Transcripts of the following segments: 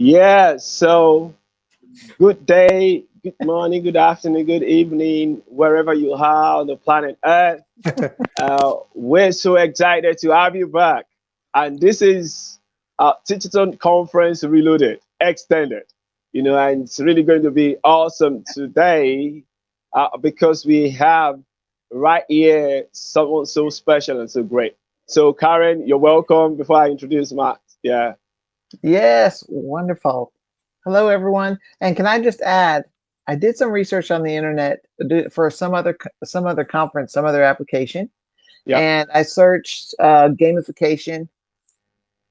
Yeah, so good day, good morning, good afternoon, good evening, wherever you are on the planet Earth. We're so excited to have you back. And this is Digital Conference Reloaded, extended. And it's really going to be awesome today because we have right here someone so special and so great. So, Karen, you're welcome. Before I introduce Matt, yeah. Yes, wonderful. Hello, everyone. And can I just add, I did some research on the internet for some other conference, some other application, Yeah. and I searched gamification,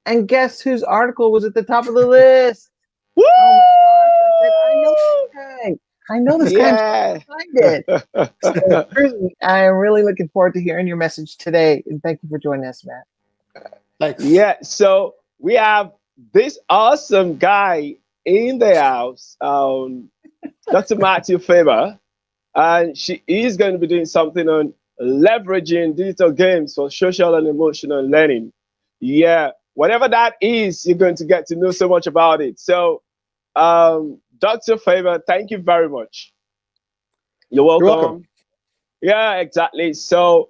and guess whose article was at the top of the list? Woo! Oh my gosh! I know this guy. Yeah. I'm trying to find it. So, Chris, I am really looking forward to hearing your message today, and thank you for joining us, Matt. Thanks. Yeah. So we have this awesome guy in the house, Dr. Matthew Faber, and she is going to be doing something on leveraging digital games for social and emotional learning. Yeah, whatever that is, you're going to get to know so much about it. So, Dr. Faber, thank you very much. You're welcome. You're welcome. Yeah, exactly. So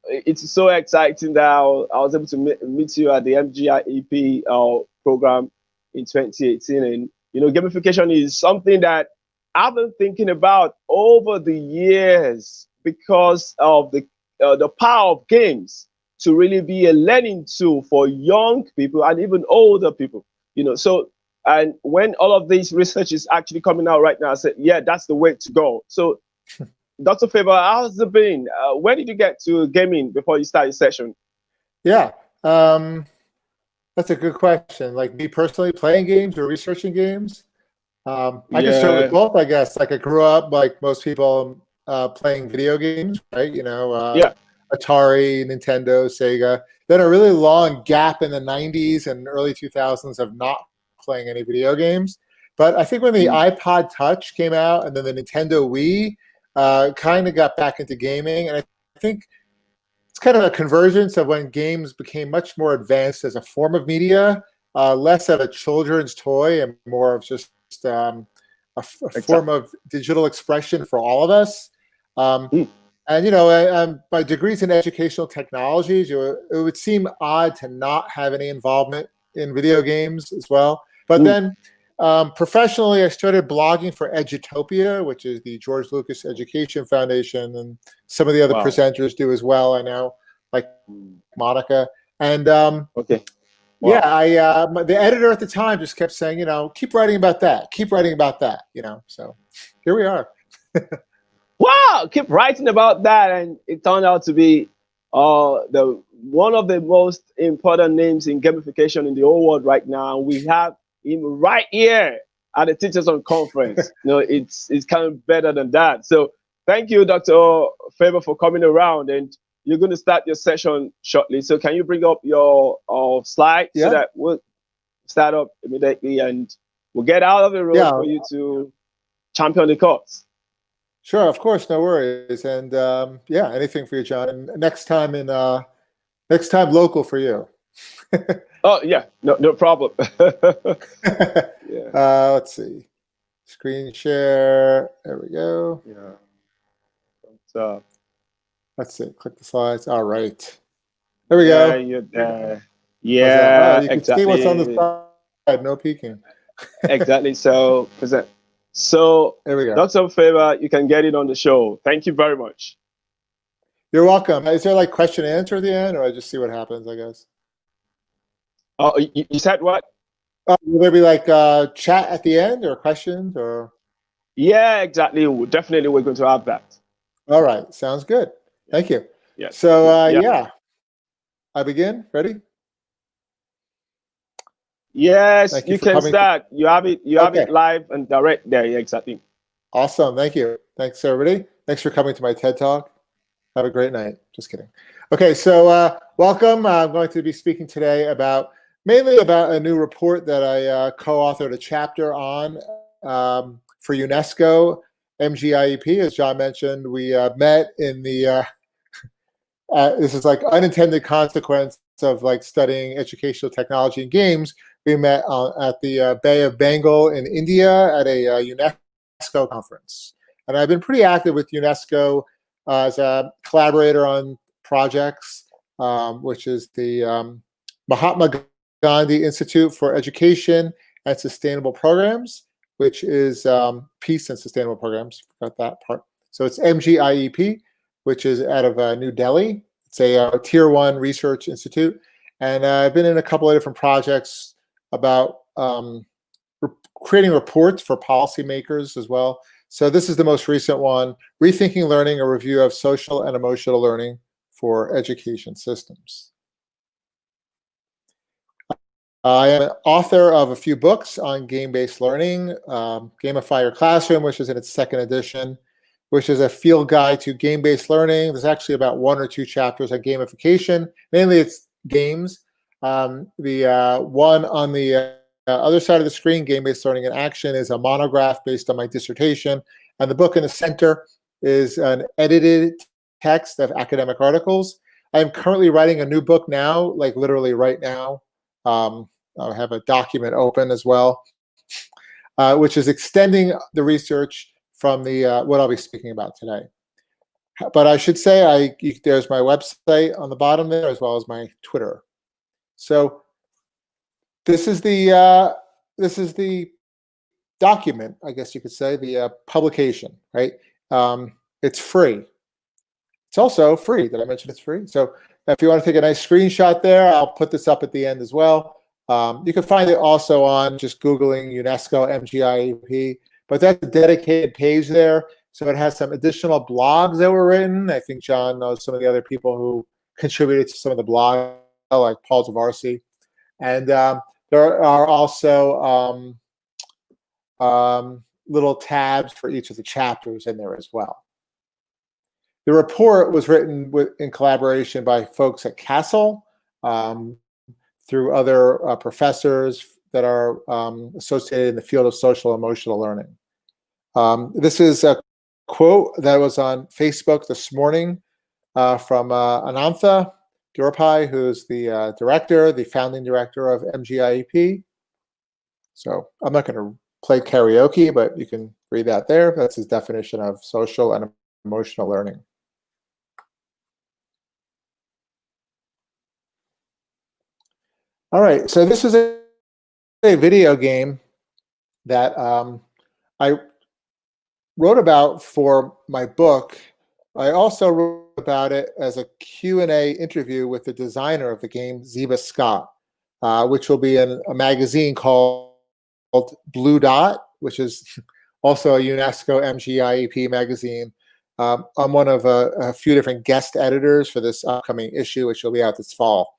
it's so exciting that I was able to meet you at the MGIEP program in 2018. And, gamification is something that I've been thinking about over the years because of the power of games to really be a learning tool for young people and even older people. So, and when all of this research is actually coming out right now, I said, yeah, that's the way to go. So, Dr. Faber, how's it been? Where did you get to gaming before you start your session? Yeah, that's a good question. Like me personally, playing games or researching games? I can start with both, I guess. Like I grew up, like most people, playing video games, right? Yeah. Atari, Nintendo, Sega. Then a really long gap in the 90s and early 2000s of not playing any video games. But I think when the iPod Touch came out and then the Nintendo Wii, kind of got back into gaming. And I think it's kind of a convergence of when games became much more advanced as a form of media, less of a children's toy and more of just a form of digital expression for all of us. And, my degrees in educational technologies, it would seem odd to not have any involvement in video games as well. But then professionally, I started blogging for Edutopia, which is the George Lucas Education Foundation, and some of the other presenters do as well, I know, like Monica. And okay. Yeah, the editor at the time just kept saying, keep writing about that, keep writing about that, So here we are. Wow, keep writing about that, and it turned out to be one of the most important names in gamification in the whole world right now. We have him right here at the Teachers on Conference. It's kind of better than that. So thank you, Dr. Faber, for coming around, and you're going to start your session shortly. So can you bring up your slide so that we'll start up immediately and we'll get out of the road for you to champion the cause. Sure, of course, no worries. And anything for you, John. And next time local for you. Oh yeah, no problem. Let's see, screen share. There we go. Yeah. Let's see. Click the slides. All right. There we go. You're there. Yeah, you can exactly. see what's on the slide. No peeking. Exactly. So present. So there we go. Dr. Faber, you can get it on the show. Thank you very much. You're welcome. Is there like question and answer at the end, or I just see what happens, I guess? Oh, you said what? Will there be like chat at the end or questions or? Yeah, exactly. We're going to have that. All right. Sounds good. Thank you. Yeah. So I begin. Ready? Yes, you can start. You have it live and direct there. Yeah, exactly. Awesome. Thank you. Thanks, everybody. Thanks for coming to my TED Talk. Have a great night. Just kidding. Okay, so welcome. I'm going to be speaking today mainly about a new report that I co-authored a chapter on for UNESCO, MGIEP. As John mentioned, we met in the, this is like unintended consequence of like studying educational technology and games. We met at the Bay of Bengal in India at a UNESCO conference. And I've been pretty active with UNESCO as a collaborator on projects, which is the Mahatma Gandhi Institute for Education and Sustainable Programs, which is Peace and Sustainable Programs. Forgot that part. So it's MGIEP, which is out of New Delhi. It's a Tier 1 research institute. And I've been in a couple of different projects about creating reports for policymakers as well. So this is the most recent one, Rethinking Learning, a review of social and emotional learning for education systems. I am an author of a few books on game-based learning, Gamify Your Classroom, which is in its 2nd edition, which is a field guide to game-based learning. There's actually about 1 or 2 chapters on gamification. Mainly it's games. The one on the other side of the screen, Game-Based Learning in Action, is a monograph based on my dissertation. And the book in the center is an edited text of academic articles. I'm currently writing a new book now, like literally right now. I have a document open as well, which is extending the research from the what I'll be speaking about today. But I should say, there's my website on the bottom there, as well as my Twitter. So this is the document, I guess you could say, the publication, right? It's free. It's also free. Did I mention it's free? So if you want to take a nice screenshot there, I'll put this up at the end as well. You can find it also on just Googling UNESCO MGIEP, but that's a dedicated page there. So it has some additional blogs that were written. I think John knows some of the other people who contributed to some of the blogs, like Paul Zavarsi. And there are also little tabs for each of the chapters in there as well. The report was written in collaboration by folks at Castle, through other professors that are associated in the field of social emotional learning. This is a quote that was on Facebook this morning from Anantha Durapai, who's the director, the founding director of MGIEP. So I'm not going to play karaoke, but you can read that there. That's his definition of social and emotional learning. All right, so this is a video game that I wrote about for my book. I also wrote about it as a Q&A interview with the designer of the game, Ziva Scott, which will be in a magazine called Blue Dot, which is also a UNESCO MGIEP magazine. I'm one of a few different guest editors for this upcoming issue, which will be out this fall.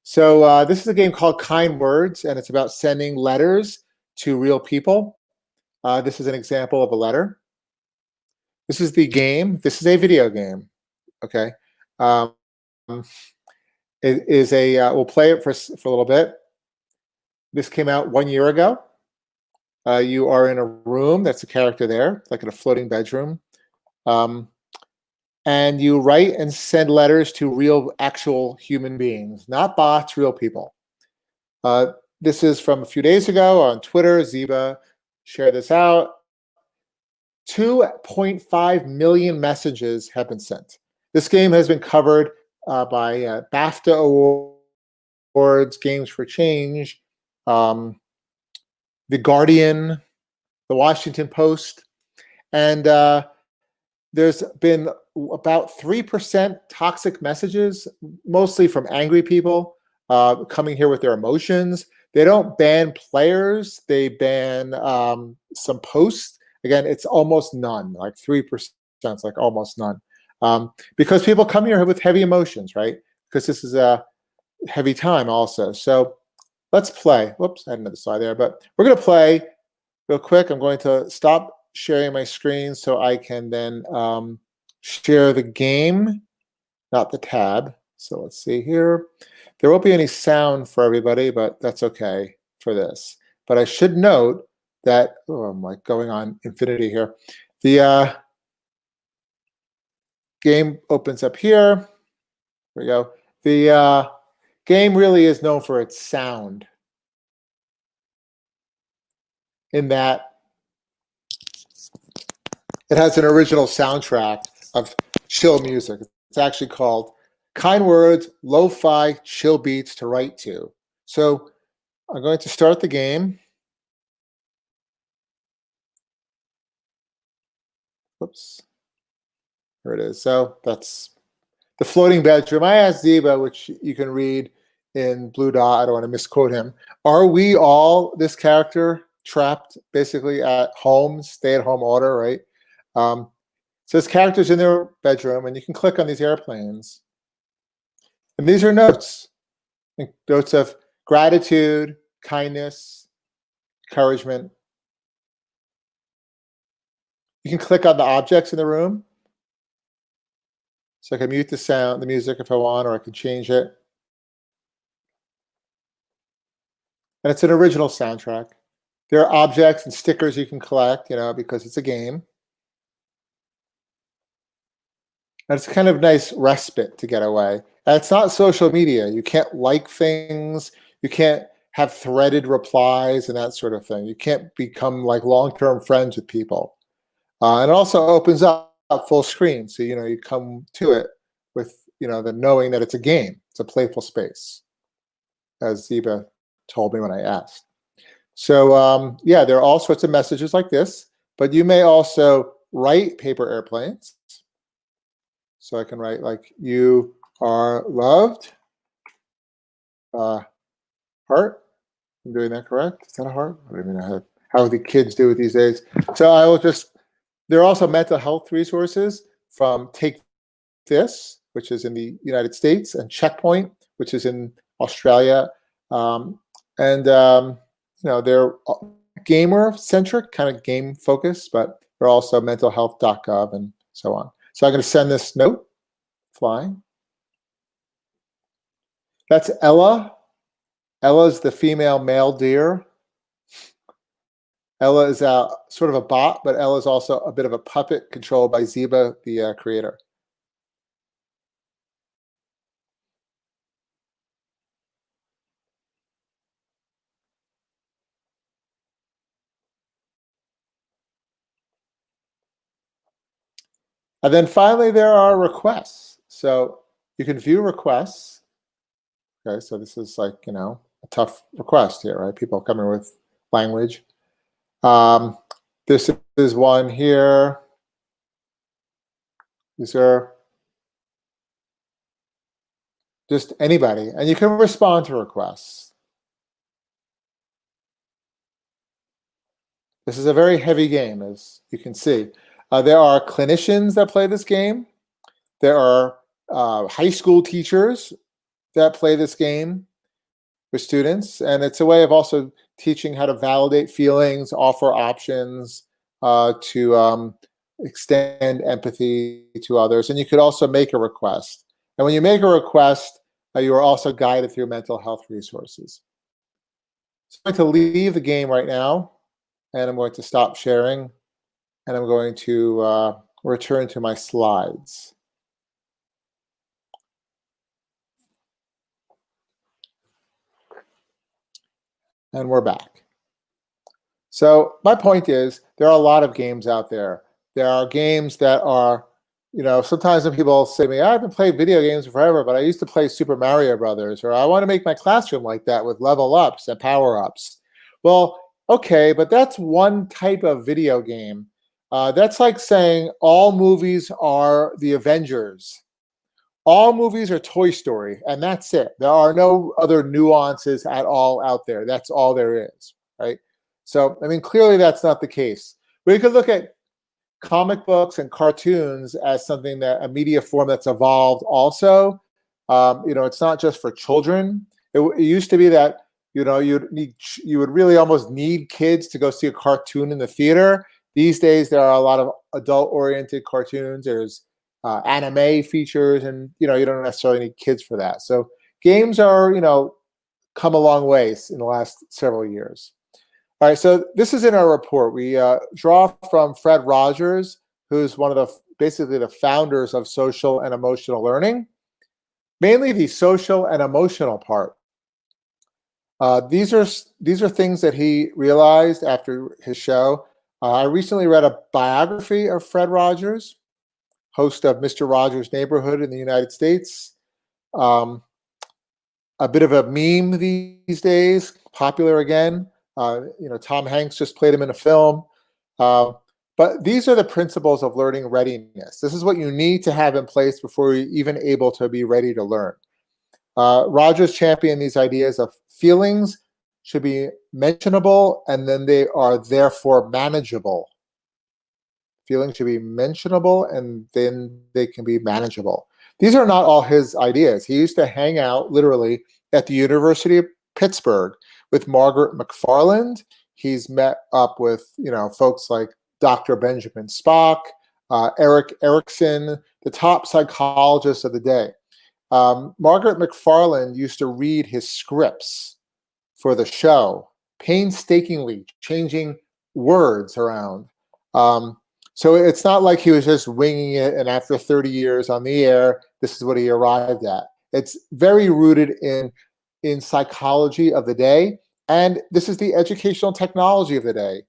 So this is a game called Kind Words, and it's about sending letters to real people. This is an example of a letter. This is the game. This is a video game. Okay. It is a, we'll play it for a little bit. This came out 1 year ago. You are in a room. That's a character there, like in a floating bedroom. And you write and send letters to real, actual human beings, not bots, real people. This is from a few days ago on Twitter. Ziva shared this out. 2.5 million messages have been sent. This game has been covered by BAFTA Awards, Games for Change, The Guardian, The Washington Post, and there's been about 3% toxic messages, mostly from angry people coming here with their emotions. They don't ban players. They ban some posts. Again, it's almost none, like 3%. It's like almost none. Because people come here with heavy emotions, right? Because this is a heavy time also. So let's play. Whoops, I had another slide there. But we're going to play real quick. I'm going to stop sharing my screen so I can then share the game, not the tab. So let's see here. There won't be any sound for everybody, but that's okay for this. But I should note that, oh, I'm like going on infinity here. The game opens up here. Here we go. The game really is known for its sound. in that it has an original soundtrack of chill music. It's actually called Kind Words, Lo-Fi Chill Beats to Write To. So I'm going to start the game. Whoops. Here it is. So that's the floating bedroom. I asked Ziba, which you can read in Blue Dot, I don't want to misquote him. Are we all, this character, trapped basically at home, stay-at-home order, right? So this character's in their bedroom, and you can click on these airplanes. And these are notes. Notes of gratitude, kindness, encouragement. You can click on the objects in the room. So I can mute the sound, the music if I want, or I can change it. And it's an original soundtrack. There are objects and stickers you can collect, because it's a game. And it's kind of nice respite to get away. And it's not social media. You can't like things. You can't have threaded replies and that sort of thing. You can't become like long-term friends with people. And it also opens up full screen. So, you come to it with, the knowing that it's a game. It's a playful space, as Ziba told me when I asked. So, yeah, there are all sorts of messages like this, but you may also write paper airplanes. So I can write like, you are loved, heart. I'm doing that correct? Is that a heart? I don't even know how the kids do it these days. So I will just, there are also mental health resources from Take This, which is in the United States, and Checkpoint, which is in Australia. They're gamer-centric, kind of game-focused, but they're also mentalhealth.gov and so on. So I'm going to send this note flying. That's Ella. Ella's the female male deer. Ella is sort of a bot, but Ella is also a bit of a puppet controlled by Ziba, the creator. And then finally, there are requests. So you can view requests. Okay, so this is like, a tough request here, right? People coming with language. This is one here. These are just anybody. And you can respond to requests. This is a very heavy game, as you can see. There are clinicians that play this game. There are high school teachers that play this game with students. And it's a way of also teaching how to validate feelings, offer options, to extend empathy to others. And you could also make a request. And when you make a request, you are also guided through mental health resources. So I'm going to leave the game right now, and I'm going to stop sharing. And I'm going to return to my slides. And we're back. So my point is, there are a lot of games out there. There are games that are, sometimes when people say to me, I haven't played video games forever, but I used to play Super Mario Brothers, or I want to make my classroom like that with level ups and power ups. Well, okay, but that's one type of video game. That's like saying all movies are the Avengers. All movies are Toy Story, and that's it. There are no other nuances at all out there. That's all there is, right? So, clearly that's not the case. We could look at comic books and cartoons as something that a media form that's evolved also. It's not just for children. It used to be that, you would really almost need kids to go see a cartoon in the theater. These days, there are a lot of adult-oriented cartoons. There's anime features, and you don't necessarily need kids for that. So games are come a long ways in the last several years. All right, so this is in our report. We draw from Fred Rogers, who's one of basically the founders of social and emotional learning, mainly the social and emotional part. These are things that he realized after his show. I recently read a biography of Fred Rogers, host of Mr. Rogers' Neighborhood in the United States. A bit of a meme these days, popular again. Tom Hanks just played him in a film. But these are the principles of learning readiness. This is what you need to have in place before you're even able to be ready to learn. Rogers championed these ideas of feelings should be mentionable, and then they are therefore manageable. Feelings should be mentionable, and then they can be manageable. These are not all his ideas. He used to hang out literally at the University of Pittsburgh with Margaret McFarland. He's met up with folks like Dr. Benjamin Spock, Erik Erikson, the top psychologists of the day. Margaret McFarland used to read his scripts for the show, painstakingly changing words around. So it's not like he was just winging it, and after 30 years on the air, this is what he arrived at. It's very rooted in psychology of the day, and this is the educational technology of the day.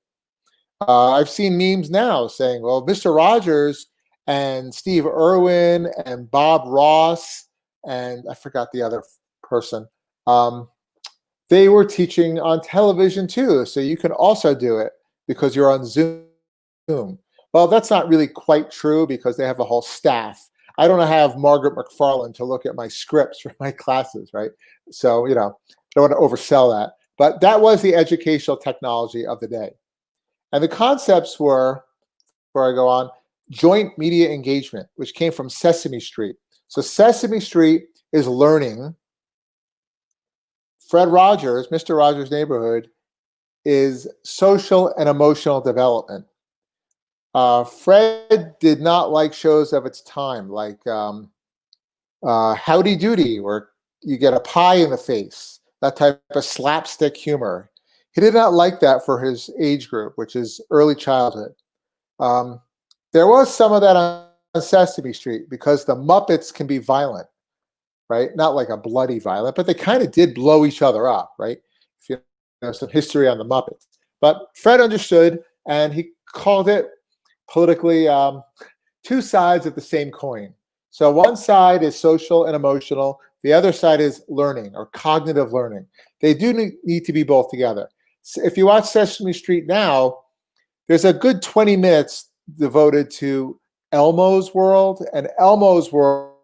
I've seen memes now saying, well, Mr. Rogers and Steve Irwin and Bob Ross, and I forgot the other person, they were teaching on television too, so you can also do it because you're on Zoom. Well, that's not really quite true because they have a whole staff. I don't have Margaret McFarland to look at my scripts for my classes, right? So, I don't want to oversell that. But that was the educational technology of the day. And the concepts were, before I go on, joint media engagement, which came from Sesame Street. So Sesame Street is learning. Fred Rogers, Mr. Rogers' Neighborhood, is social and emotional development. Fred did not like shows of its time, like Howdy Doody, where you get a pie in the face, that type of slapstick humor. He did not like that for his age group, which is early childhood. There was some of that on Sesame Street because the Muppets can be violent, right? Not like a bloody violent, but they kind of did blow each other up, right? If you know some history on the Muppets. But Fred understood, and he called it politically two sides of the same coin. So one side is social and emotional. The other side is learning or cognitive learning. They do need to be both together. So if you watch Sesame Street now, there's a good 20 minutes devoted to Elmo's world, and Elmo's world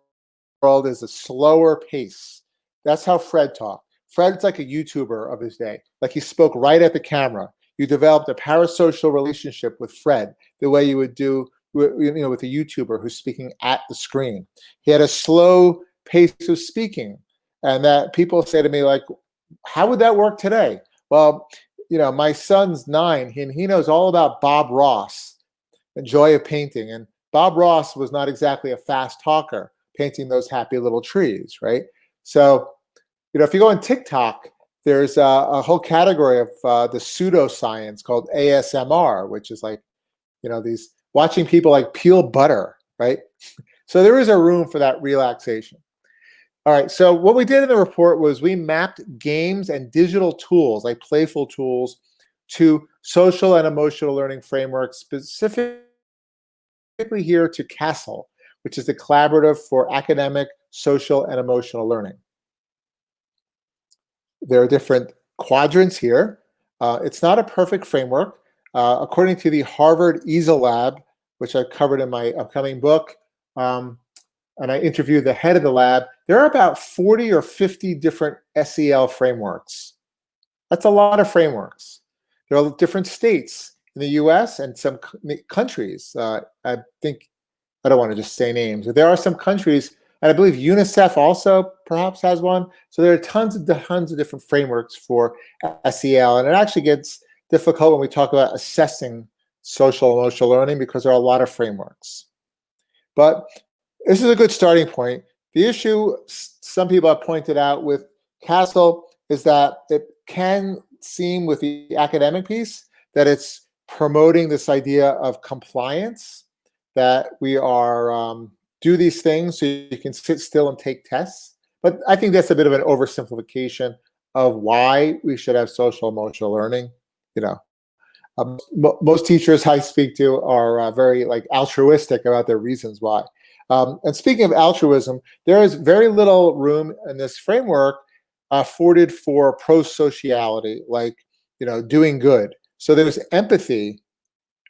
is a slower pace. That's how Fred talked. Fred's like a YouTuber of his day. Like he spoke right at the camera. You developed a parasocial relationship with Fred the way you would do with a YouTuber who's speaking at the screen. He had a slow pace of speaking, and that people say to me, like, how would that work today? Well, my son's 9, and he knows all about Bob Ross, the joy of painting. And Bob Ross was not exactly a fast talker, painting those happy little trees, right? So, if you go on TikTok, there's a whole category of the pseudoscience called ASMR, which is like, these watching people like peel butter, right? So there is a room for that relaxation. All right, so what we did in the report was we mapped games and digital tools, like playful tools, to social and emotional learning frameworks, specifically here to CASEL, which is the Collaborative for Academic, Social, and Emotional Learning. There are different quadrants here. It's not a perfect framework. According to the Harvard EASL Lab, which I covered in my upcoming book, and I interviewed the head of the lab, there are about 40 or 50 different SEL frameworks. That's a lot of frameworks. There are different states in the US and some countries. I think, I don't want to just say names, but there are some countries, and I believe UNICEF also perhaps has one. So there are tons of different frameworks for SEL, and it actually gets difficult when we talk about assessing social emotional learning because there are a lot of frameworks. But this is a good starting point. The issue some people have pointed out with CASEL is that it can seem with the academic piece that it's promoting this idea of compliance, that we are do these things so you can sit still and take tests. But I think that's a bit of an oversimplification of why we should have social emotional learning. You know, most teachers I speak to are very like altruistic about their reasons why. And speaking of altruism, there is very little room in this framework afforded for pro-sociality, like, you know, doing good. So there's empathy,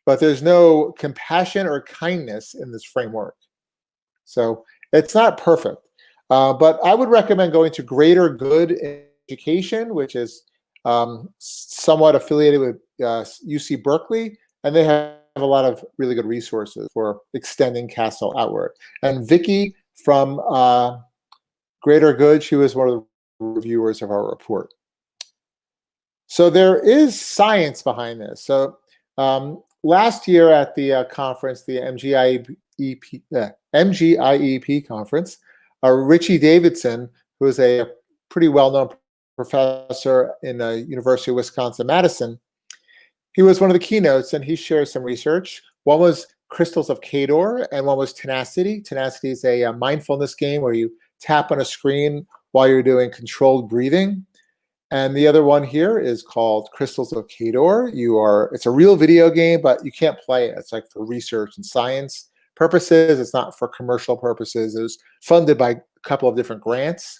but there's no compassion or kindness in this framework. So it's not perfect. But I would recommend going to Greater Good Education, which is somewhat affiliated with UC Berkeley, and they have a lot of really good resources for extending CASTLE outward. And Vicky from Greater Good, she was one of the reviewers of our report. So there is science behind this. So last year at the conference, the MGIEP conference, Richie Davidson, who is a pretty well-known professor in the University of Wisconsin-Madison, he was one of the keynotes, and he shared some research. One was Crystals of Cador, and one was Tenacity. Tenacity is a mindfulness game where you tap on a screen while you're doing controlled breathing. And the other one here is called Crystals of Cador. It's a real video game, but you can't play it. It's like for research and science purposes. It's not for commercial purposes. It was funded by a couple of different grants.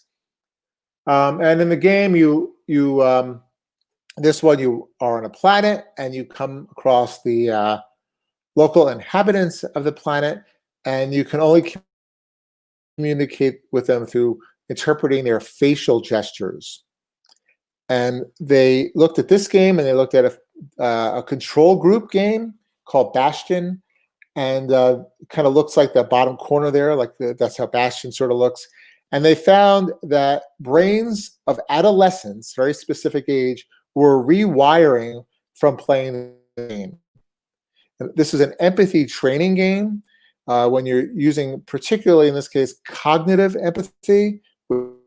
And in the game, this one, you are on a planet and you come across the local inhabitants of the planet, and you can only communicate with them through interpreting their facial gestures. And they looked at this game, and they looked at a control group game called Bastion, and it kind of looks like the bottom corner there, like that's how Bastion sort of looks. And they found that brains of adolescents, very specific age, were rewiring from playing the game. And this is an empathy training game when you're using, particularly in this case, cognitive empathy,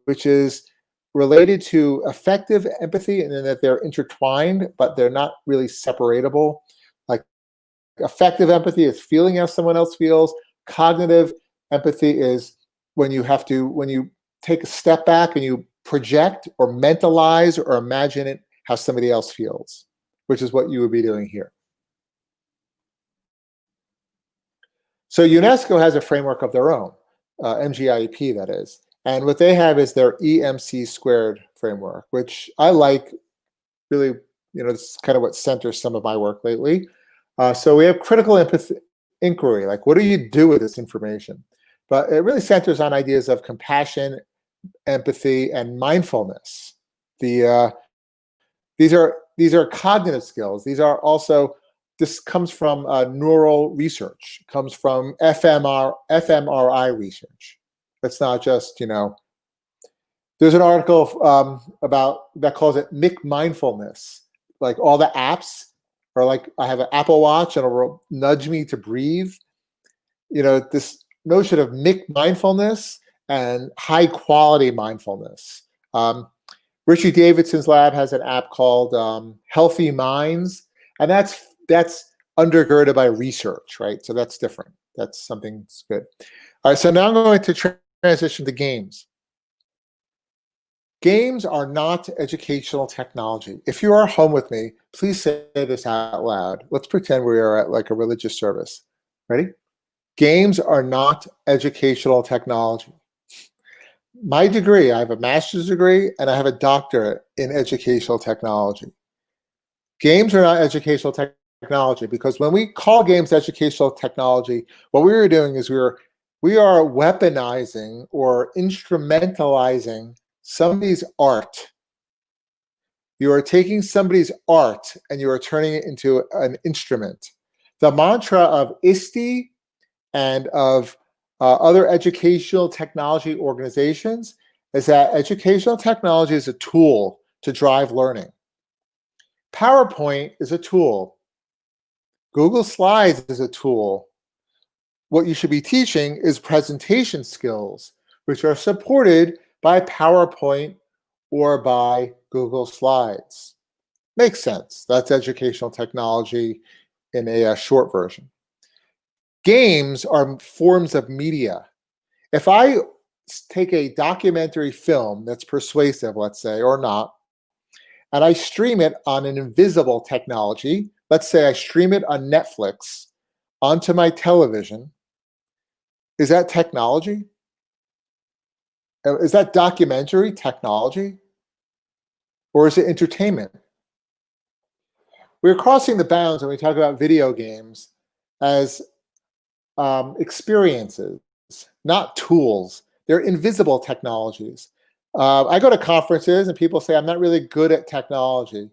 which is related to affective empathy, and then that they're intertwined, but they're not really separatable. Like affective empathy is feeling how someone else feels. Cognitive empathy is when you take a step back and you project or mentalize or imagine it how somebody else feels, which is what you would be doing here. So UNESCO has a framework of their own, MGIEP that is. And what they have is their Emc Squared Framework, which I like. Really, this is kind of what centers some of my work lately. So we have critical empathy inquiry, like what do you do with this information? But it really centers on ideas of compassion, empathy, and mindfulness. These are cognitive skills. These are also, this comes from neural research, comes from fMRI research. It's not just, there's an article that calls it Mick mindfulness. Like all the apps are like, I have an Apple Watch and it'll nudge me to breathe. This notion of Mick mindfulness and high quality mindfulness. Richie Davidson's lab has an app called Healthy Minds, and that's undergirded by research, right? So that's different. That's something that's good. All right, so now I'm going to transition to games. Games are not educational technology. If you are home with me, please say this out loud. Let's pretend we are at like a religious service. Ready? Games are not educational technology. My degree, I have a master's degree and I have a doctorate in educational technology. Games are not educational technology because when we call games educational technology, what we are doing is we are weaponizing or instrumentalizing somebody's art. You are taking somebody's art and you are turning it into an instrument. The mantra of ISTE and of other educational technology organizations is that educational technology is a tool to drive learning. PowerPoint is a tool. Google Slides is a tool. What you should be teaching is presentation skills, which are supported by PowerPoint or by Google Slides. Makes sense. That's educational technology in a short version. Games are forms of media. If I take a documentary film that's persuasive, let's say, or not, and I stream it on an invisible technology, let's say I stream it on Netflix onto my television, is that technology? Is that documentary technology? Or is it entertainment? We're crossing the bounds when we talk about video games as experiences, not tools. They're invisible technologies. I go to conferences and people say, I'm not really good at technology.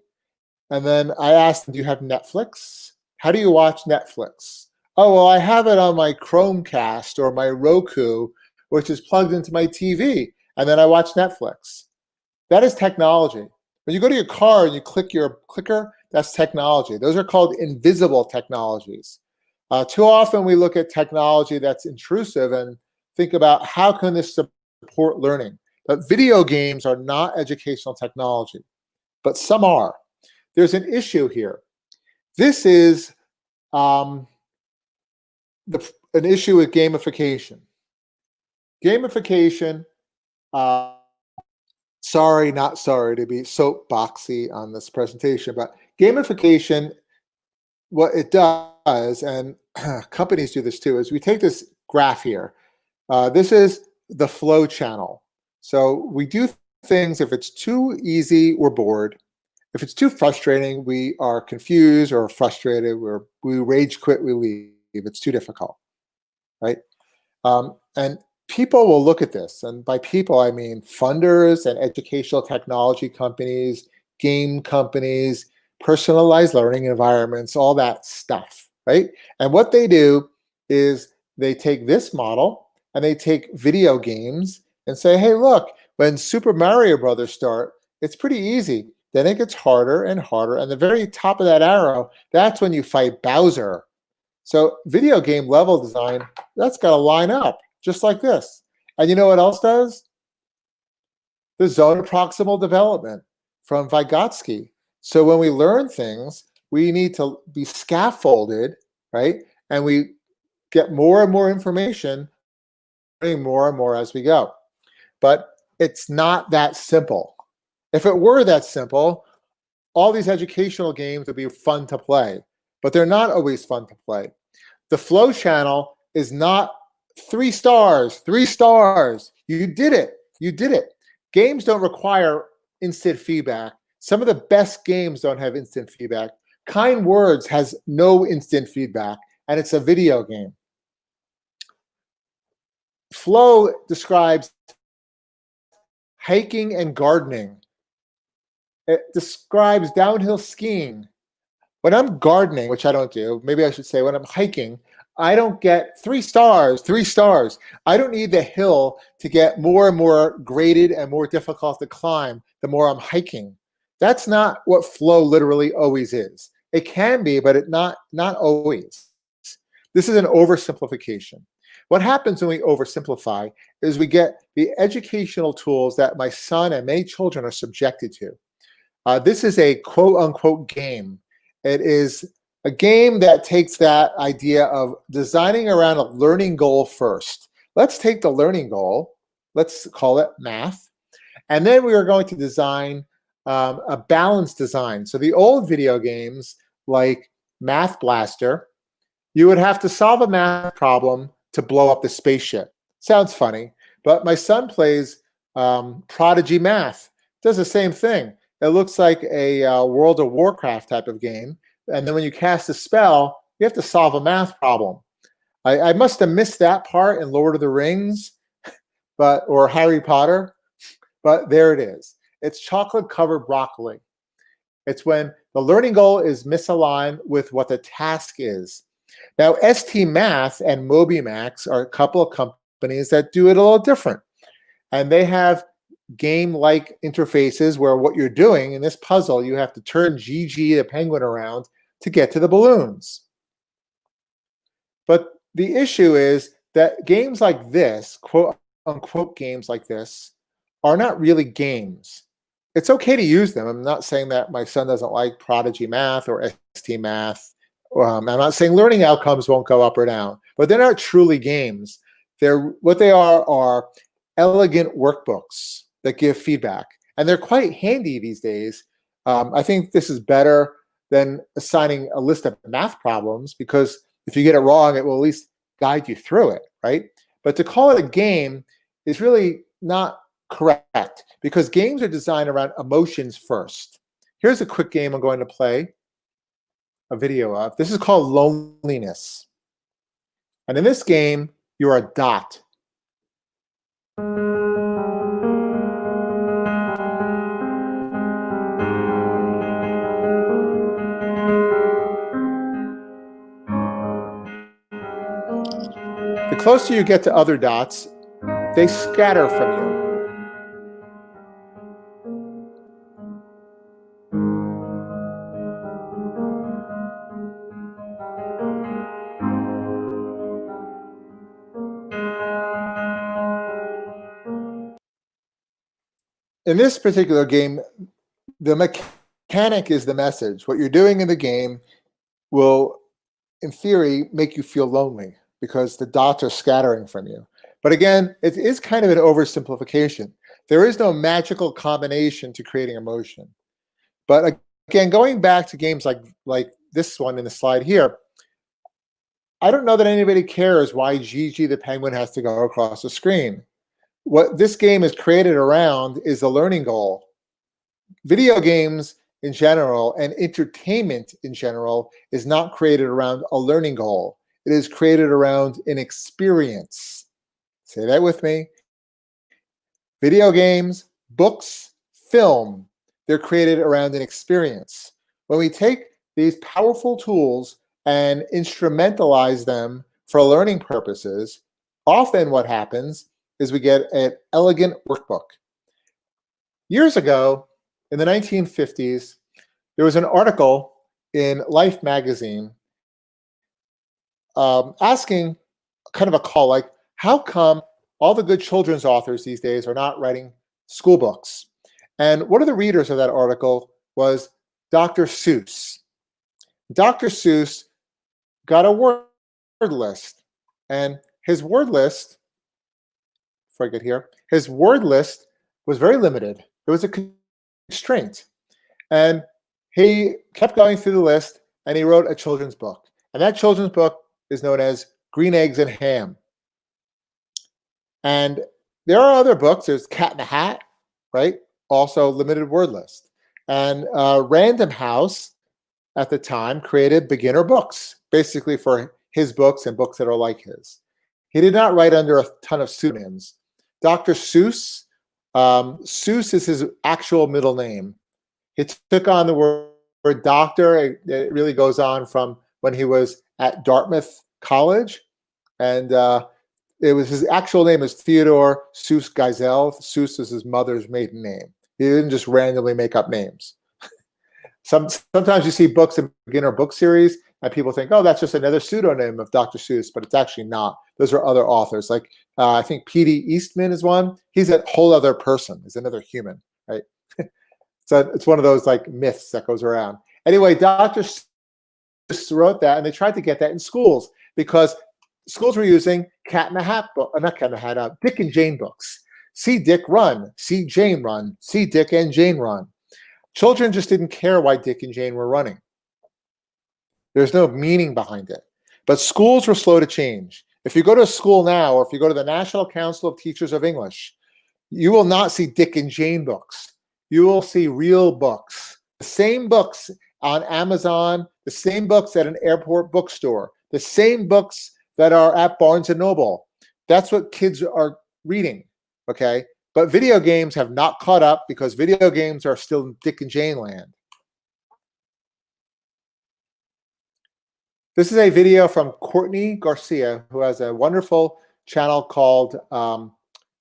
And then I ask them, do you have Netflix? How do you watch Netflix? Oh, well, I have it on my Chromecast or my Roku, which is plugged into my TV. And then I watch Netflix. That is technology. When you go to your car and you click your clicker, that's technology. Those are called invisible technologies. Too often we look at technology that's intrusive and think about how can this support learning. But video games are not educational technology, but some are. There's an issue here. This is an issue with gamification. Gamification, sorry, not sorry to be soapboxy on this presentation, but gamification, what it does, and companies do this too, is we take this graph here. This is the flow channel. So we do things, if it's too easy, we're bored. If it's too frustrating, we are confused or frustrated, we rage quit, we leave. It's too difficult, right? And people will look at this, and by people, I mean funders and educational technology companies, game companies, personalized learning environments, all that stuff, right? And what they do is they take this model and they take video games and say, hey, look, when Super Mario Brothers start, it's pretty easy. Then it gets harder and harder. And the very top of that arrow, that's when you fight Bowser. So video game level design, that's got to line up just like this. And you know what else does? The zone of proximal development from Vygotsky. So when we learn things, we need to be scaffolded, right? And we get more and more information, learning more and more as we go. But it's not that simple. If it were that simple, all these educational games would be fun to play, but they're not always fun to play. The flow channel is not 3 stars, 3 stars. You did it. You did it. Games don't require instant feedback. Some of the best games don't have instant feedback. Kind Words has no instant feedback, and it's a video game. Flow describes hiking and gardening. It describes downhill skiing. When I'm gardening, which I don't do, maybe I should say when I'm hiking, I don't get 3 stars, 3 stars. I don't need the hill to get more and more graded and more difficult to climb the more I'm hiking. That's not what flow literally always is. It can be, but not always. This is an oversimplification. What happens when we oversimplify is we get the educational tools that my son and many children are subjected to. This is a quote-unquote game. It is a game that takes that idea of designing around a learning goal first. Let's take the learning goal, let's call it math, and then we are going to design a balanced design. So the old video games like Math Blaster, you would have to solve a math problem to blow up the spaceship. Sounds funny, but my son plays Prodigy Math, does the same thing. It looks like a World of Warcraft type of game. And then when you cast a spell, you have to solve a math problem. I must have missed that part in Lord of the Rings, or Harry Potter, but there it is. It's chocolate-covered broccoli. It's when the learning goal is misaligned with what the task is. Now, ST Math and MobyMax are a couple of companies that do it a little different. And they have game-like interfaces where what you're doing in this puzzle, you have to turn Gigi the penguin around to get to the balloons. But the issue is that games like this, quote-unquote games like this, are not really games. It's okay to use them. I'm not saying that my son doesn't like Prodigy Math or ST Math. I'm not saying learning outcomes won't go up or down, but they're not truly games. What they are elegant workbooks that give feedback. And they're quite handy these days I think this is better than assigning a list of math problems, because if you get it wrong, it will at least guide you through it, right? But to call it a game is really not correct, because games are designed around emotions first. Here's a quick game I'm going to play a video of. This is called Loneliness. And in this game, you're a dot. The closer you get to other dots, they scatter from you. In this particular game, the mechanic is the message. What you're doing in the game will, in theory, make you feel lonely because the dots are scattering from you. But again, it is kind of an oversimplification. There is no magical combination to creating emotion. But again, going back to games like this one in the slide here, I don't know that anybody cares why Gigi the penguin has to go across the screen. What this game is created around is a learning goal. Video games in general and entertainment in general is not created around a learning goal. It is created around an experience. Say that with me. Video games, books, film, they're created around an experience. When we take these powerful tools and instrumentalize them for learning purposes, often what happens is we get an elegant workbook. Years ago, in the 1950s, there was an article in Life magazine asking kind of a call, like, how come all the good children's authors these days are not writing school books? And one of the readers of that article was Dr. Seuss. Dr. Seuss got a word list, and his word list, before I get here, his word list was very limited. It was a constraint. And he kept going through the list, and he wrote a children's book. And that children's book is known as Green Eggs and Ham. And there are other books. There's Cat in the Hat, right? Also limited word list. And Random House at the time created beginner books, basically for his books and books that are like his. He did not write under a ton of pseudonyms. Dr. Seuss, Seuss is his actual middle name. He took on the word doctor. It really goes on from when he was at Dartmouth College. And it was his actual name is Theodore Seuss Geisel. Seuss is his mother's maiden name. He didn't just randomly make up names. Sometimes you see books in beginner book series and people think, oh, that's just another pseudonym of Dr. Seuss, but it's actually not. Those are other authors. Like I think P.D. Eastman is one. He's a whole other person. He's another human, right? So it's one of those like myths that goes around. Anyway, Dr. Seuss wrote that, and they tried to get that in schools because schools were using Cat in the Hat book, not Cat in the Hat, Dick and Jane books. See Dick run, see Jane run, see Dick and Jane run. Children just didn't care why Dick and Jane were running. There's no meaning behind it. But schools were slow to change. If you go to a school now, or if you go to the National Council of Teachers of English, you will not see Dick and Jane books. You will see real books. The same books on Amazon, the same books at an airport bookstore, the same books that are at Barnes & Noble. That's what kids are reading, okay? But video games have not caught up because video games are still in Dick and Jane land. This is a video from Courtney Garcia, who has a wonderful channel called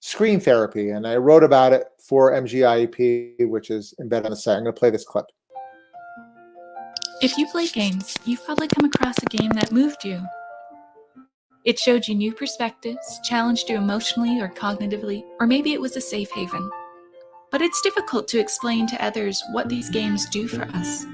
Screen Therapy, and I wrote about it for MGIEP, which is embedded on the site. I'm going to play this clip. If you play games, you've probably come across a game that moved you. It showed you new perspectives, challenged you emotionally or cognitively, or maybe it was a safe haven. But it's difficult to explain to others what these games do for us.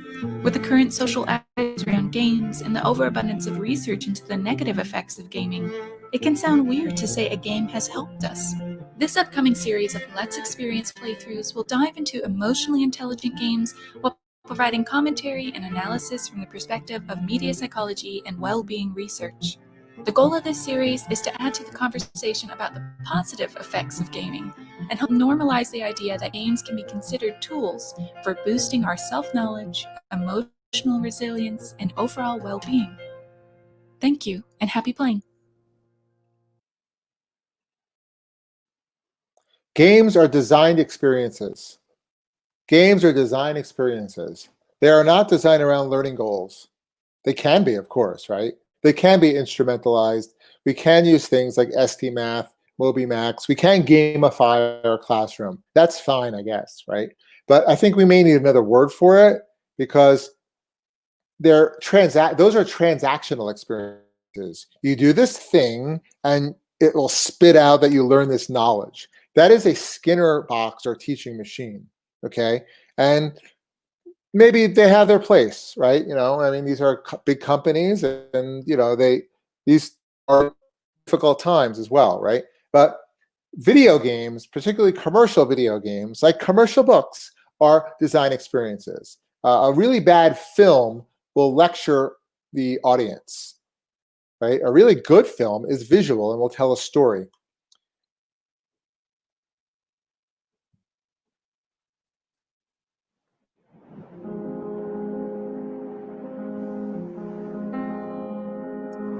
With the current social attitudes around games and the overabundance of research into the negative effects of gaming, it can sound weird to say a game has helped us. This upcoming series of Let's Experience playthroughs will dive into emotionally intelligent games while providing commentary and analysis from the perspective of media psychology and well-being research. The goal of this series is to add to the conversation about the positive effects of gaming and help normalize the idea that games can be considered tools for boosting our self-knowledge, emotional resilience, and overall well-being. Thank you, and happy playing. Games are designed experiences. Games are design experiences. They are not designed around learning goals. They can be, of course, right? They can be instrumentalized. We can use things like STMath, MobyMax. We can gamify our classroom. That's fine, I guess, right? But I think we may need another word for it because those are transactional experiences. You do this thing and it will spit out that you learn this knowledge. That is a Skinner box or teaching machine, okay? And maybe they have their place, right? You know, I mean, these are big companies and, you know, these are difficult times as well, right? But video games, particularly commercial video games, like commercial books, are design experiences. A really bad film will lecture the audience, right? A really good film is visual and will tell a story.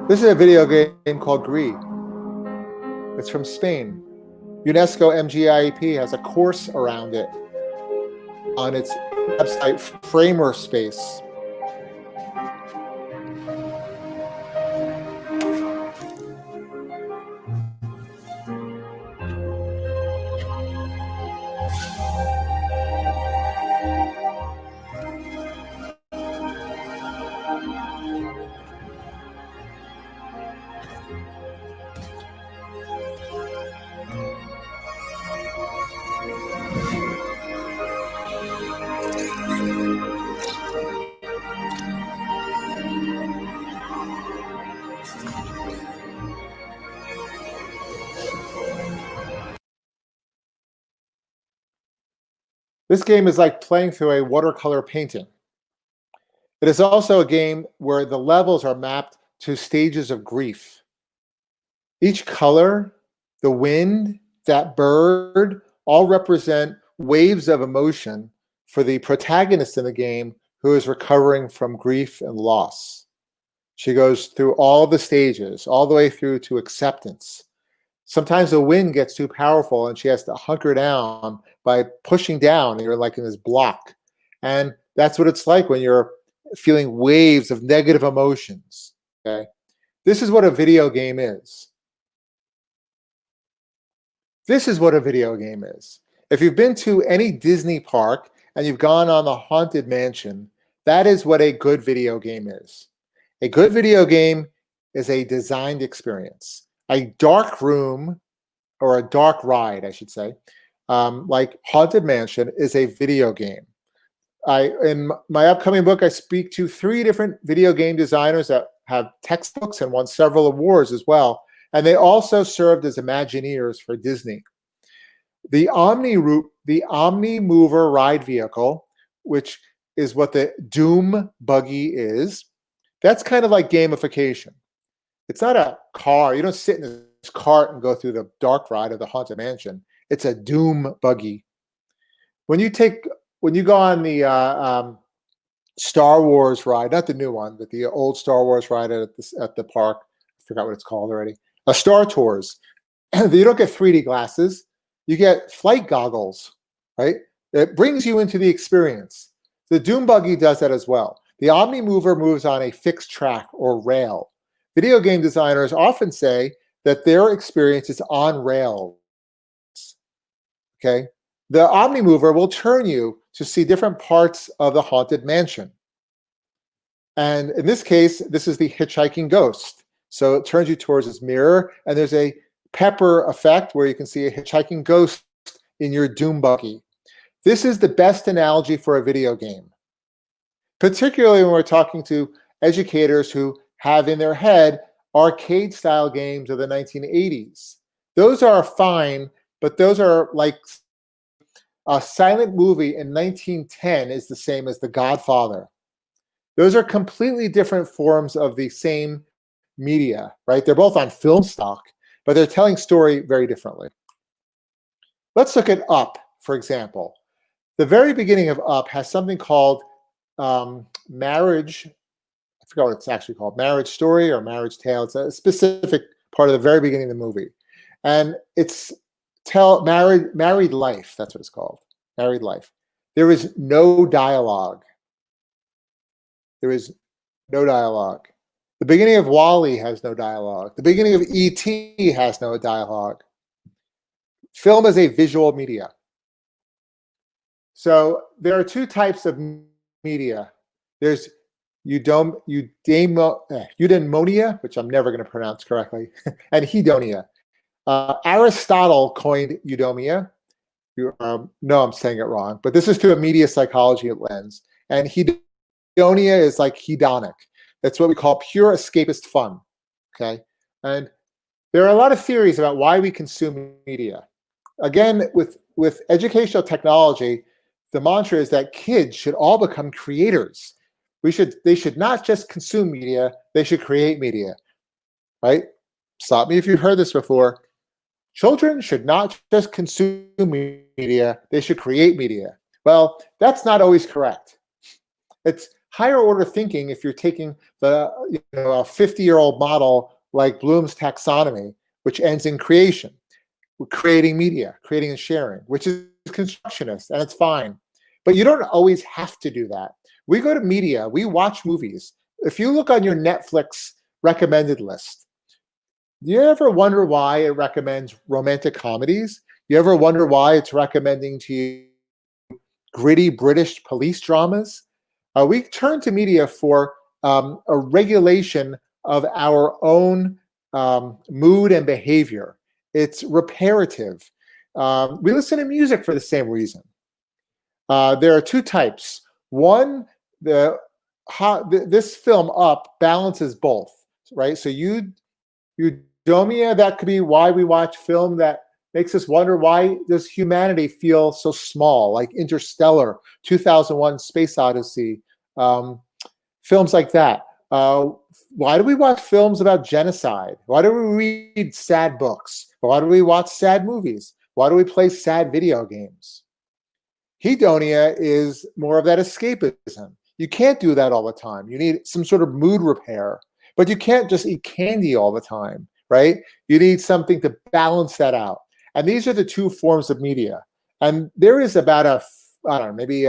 This is a video game called Gris. It's from Spain. UNESCO MGIEP has a course around it on its website, Framer Space. This game is like playing through a watercolor painting. It is also a game where the levels are mapped to stages of grief. Each color, the wind, that bird, all represent waves of emotion for the protagonist in the game who is recovering from grief and loss. She goes through all the stages, all the way through to acceptance. Sometimes the wind gets too powerful and she has to hunker down by pushing down, and you're like in this block. And that's what it's like when you're feeling waves of negative emotions, okay? This is what a video game is. This is what a video game is. If you've been to any Disney park and you've gone on the Haunted Mansion, that is what a good video game is. A good video game is a designed experience. A dark room, or a dark ride, I should say, like Haunted Mansion, is a video game. In my upcoming book, I speak to 3 different video game designers that have textbooks and won several awards as well. And they also served as Imagineers for Disney. The Omni Mover ride vehicle, which is what the Doom buggy is, that's kind of like gamification. It's not a car. You don't sit in this cart and go through the dark ride of the Haunted Mansion. It's a Doom buggy. When you go on the Star Wars ride, not the new one, but the old Star Wars ride at the park, I forgot what it's called already, Star Tours, you don't get 3D glasses. You get flight goggles, right? It brings you into the experience. The Doom buggy does that as well. The Omni Mover moves on a fixed track or rail. Video game designers often say that their experience is on rails, okay? The Omni Mover will turn you to see different parts of the Haunted Mansion. And in this case, this is the hitchhiking ghost. So it turns you towards this mirror, and there's a pepper effect where you can see a hitchhiking ghost in your Doom buggy. This is the best analogy for a video game, particularly when we're talking to educators who have in their head arcade-style games of the 1980s. Those are fine, but those are like a silent movie in 1910 is the same as The Godfather. Those are completely different forms of the same media, right? They're both on film stock, but they're telling story very differently. Let's look at Up, for example. The very beginning of Up has something called marriage. I forgot what it's actually called, Marriage Story or Marriage Tale. It's a specific part of the very beginning of the movie. And it's married life, that's what it's called, married life. There is no dialogue. There is no dialogue. The beginning of WALL-E has no dialogue. The beginning of E.T. has no dialogue. Film is a visual media. So there are two types of media. There's eudaimonia, which I'm never going to pronounce correctly, and hedonia. Aristotle coined eudaimonia. No, I'm saying it wrong, but this is through a media psychology lens. And hedonia is like hedonic. That's what we call pure escapist fun, okay? And there are a lot of theories about why we consume media. Again, with educational technology, the mantra is that kids should all become creators. They should not just consume media, they should create media, right? Stop me if you've heard this before. Children should not just consume media, they should create media. Well, that's not always correct. It's higher order thinking if you're taking a 50-year-old model like Bloom's taxonomy, which ends in creation. We're creating media, creating and sharing, which is constructionist, and it's fine. But you don't always have to do that. We go to media, we watch movies. If you look on your Netflix recommended list, do you ever wonder why it recommends romantic comedies? You ever wonder why it's recommending to you gritty British police dramas? We turn to media for a regulation of our own mood and behavior. It's reparative. We listen to music for the same reason. There are two types. One, this film Up balances both, right? So eudaimonia, that could be why we watch film that makes us wonder, why does humanity feel so small, like Interstellar, 2001 Space Odyssey, films like that. Why do we watch films about genocide? Why do we read sad books? Why do we watch sad movies? Why do we play sad video games? Hedonia is more of that escapism. You can't do that all the time. You need some sort of mood repair, but you can't just eat candy all the time, right? You need something to balance that out. And these are the two forms of media. And there is about maybe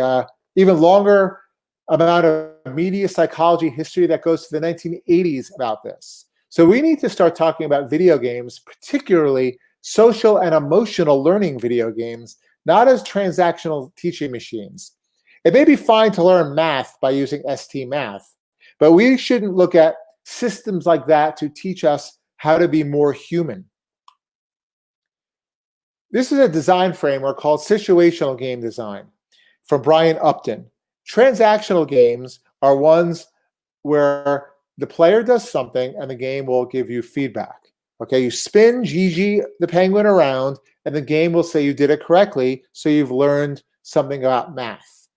even longer amount of media psychology history that goes to the 1980s about this. So we need to start talking about video games, particularly social and emotional learning video games, not as transactional teaching machines. It may be fine to learn math by using ST Math, but we shouldn't look at systems like that to teach us how to be more human. This is a design framework called Situational Game Design from Brian Upton. Transactional games are ones where the player does something and the game will give you feedback. Okay, you spin Gigi the penguin around and the game will say you did it correctly, so you've learned something about math.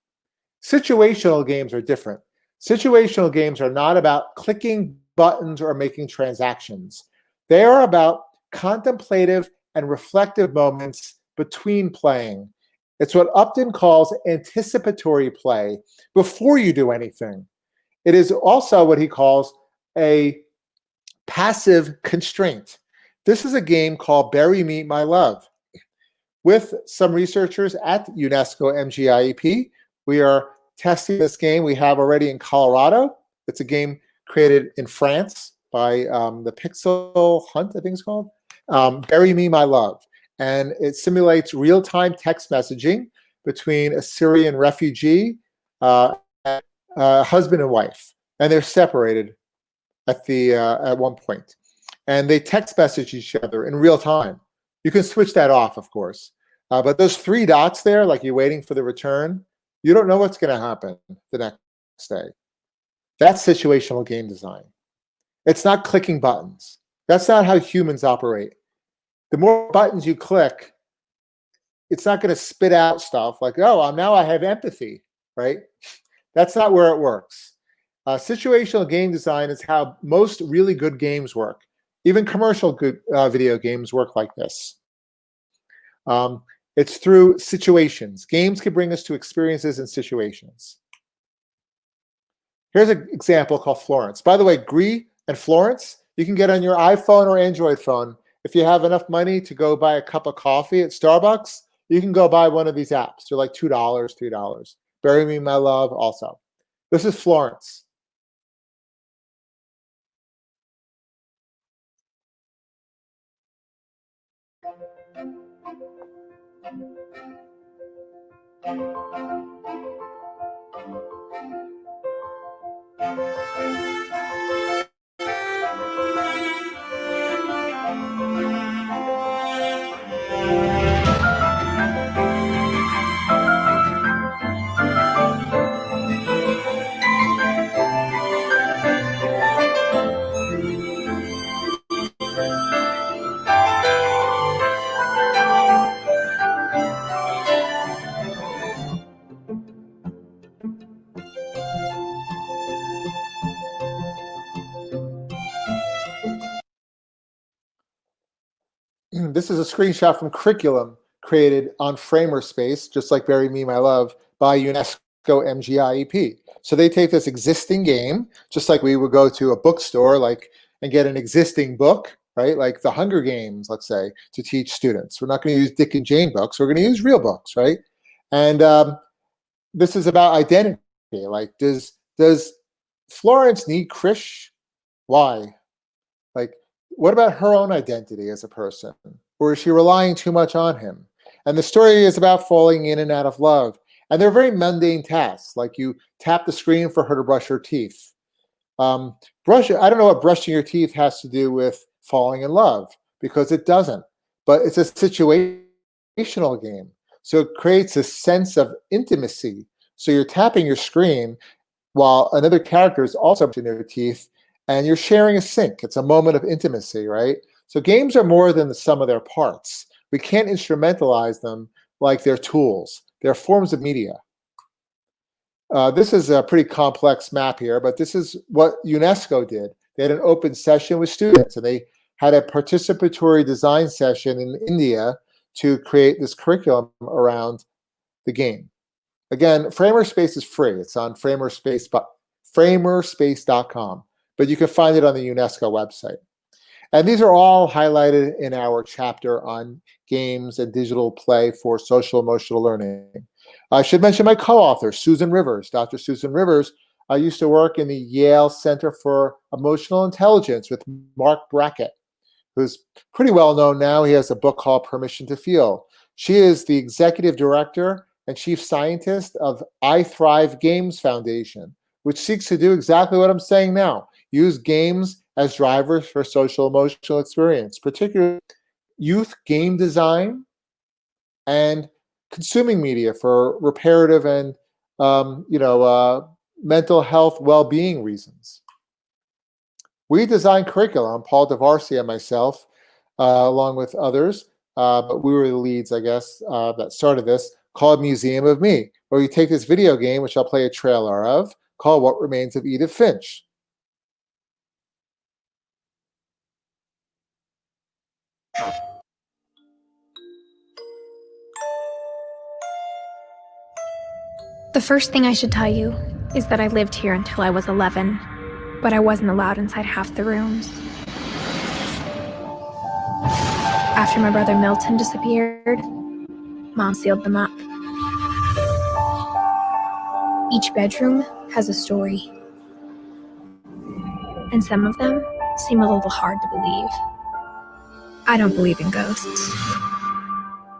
Situational games are different. Situational games are not about clicking buttons or making transactions. They are about contemplative and reflective moments between playing. It's what Upton calls anticipatory play before you do anything. It is also what he calls a passive constraint. This is a game called Bury Me, My Love. With some researchers at UNESCO MGIEP, we are testing this game. We have already in Colorado. It's a game created in France by the Pixel Hunt, I think it's called. Bury Me, My Love. And it simulates real-time text messaging between a Syrian refugee, husband and wife. And they're separated at one point. And they text message each other in real time. You can switch that off, of course. But those three dots there, like you're waiting for the return, you don't know what's going to happen the next day. That's situational game design. It's not clicking buttons. That's not how humans operate. The more buttons you click, it's not going to spit out stuff like, oh, now I have empathy, right? That's not where it works. Situational game design is how most really good games work. Even commercial good video games work like this. It's through situations. Games can bring us to experiences and situations. Here's an example called Florence. By the way, Gree and Florence, you can get on your iPhone or Android phone. If you have enough money to go buy a cup of coffee at Starbucks, you can go buy one of these apps. They're like $2, $3. Bury Me, My Love also. This is Florence. This is a screenshot from curriculum created on Framerspace, just like Bury Me, My Love, by UNESCO MGIEP. So they take this existing game, just like we would go to a bookstore and get an existing book, right? Like the Hunger Games, let's say, to teach students. We're not going to use Dick and Jane books. We're going to use real books, right? And this is about identity. Like, does Florence need Krish? Why? Like, what about her own identity as a person? Or is she relying too much on him? And the story is about falling in and out of love. And they're very mundane tasks, like you tap the screen for her to brush her teeth. I don't know what brushing your teeth has to do with falling in love, because it doesn't. But it's a situational game. So it creates a sense of intimacy. So you're tapping your screen while another character is also brushing their teeth, and you're sharing a sink. It's a moment of intimacy, right? So games are more than the sum of their parts. We can't instrumentalize them like they're tools. They're forms of media. This is a pretty complex map here, but this is what UNESCO did. They had an open session with students, and they had a participatory design session in India to create this curriculum around the game. Again, Framerspace is free. It's on framerspace.com, but you can find it on the UNESCO website. And these are all highlighted in our chapter on games and digital play for social emotional learning. I should mention my co-author, Susan Rivers. Dr. Susan Rivers used to work in the Yale Center for Emotional Intelligence with Mark Brackett, who's pretty well known now. He has a book called Permission to Feel. She is the executive director and chief scientist of I Thrive Games Foundation, which seeks to do exactly what I'm saying now: use games as drivers for social emotional experience, particularly youth game design and consuming media for reparative and mental health well-being reasons. We designed curriculum, Paul DeVarcy and myself, along with others, but we were the leads, I guess, that started this, called Museum of Me, where you take this video game, which I'll play a trailer of, called What Remains of Edith Finch. The first thing I should tell you is that I lived here until I was 11, but I wasn't allowed inside half the rooms. After my brother Milton disappeared, Mom sealed them up. Each bedroom has a story, and some of them seem a little hard to believe. I don't believe in ghosts,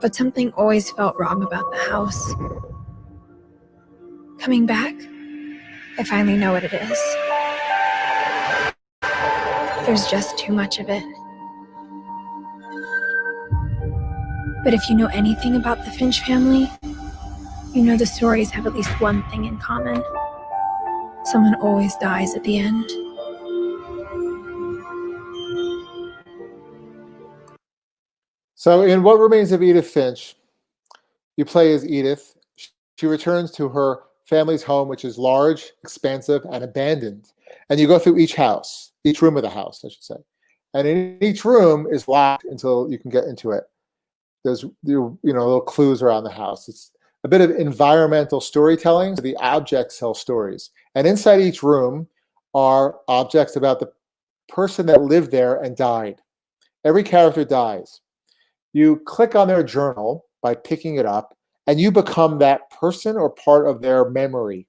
but something always felt wrong about the house. Coming back, I finally know what it is. There's just too much of it. But if you know anything about the Finch family, you know the stories have at least one thing in common. Someone always dies at the end. So in What Remains of Edith Finch, You play as Edith. She returns to her family's home, which is large, expansive, and abandoned. And you go through each house, each room of the house, I should say. And in each room is locked until you can get into it. There's little clues around the house. It's a bit of environmental storytelling. So the objects tell stories. And inside each room are objects about the person that lived there and died. Every character dies. You click on their journal by picking it up, and you become that person or part of their memory.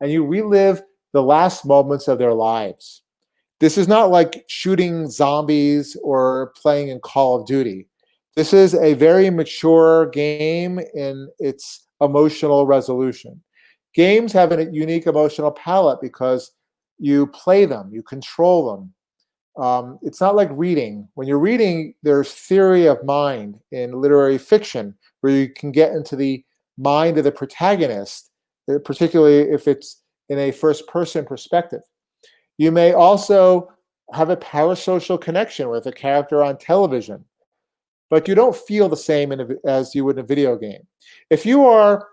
And you relive the last moments of their lives. This is not like shooting zombies or playing in Call of Duty. This is a very mature game in its emotional resolution. Games have a unique emotional palette because you play them, you control them. It's not like reading. When you're reading, there's theory of mind in literary fiction where you can get into the mind of the protagonist, particularly if it's in a first-person perspective. You may also have a parasocial connection with a character on television, but you don't feel the same as you would in a video game. If you are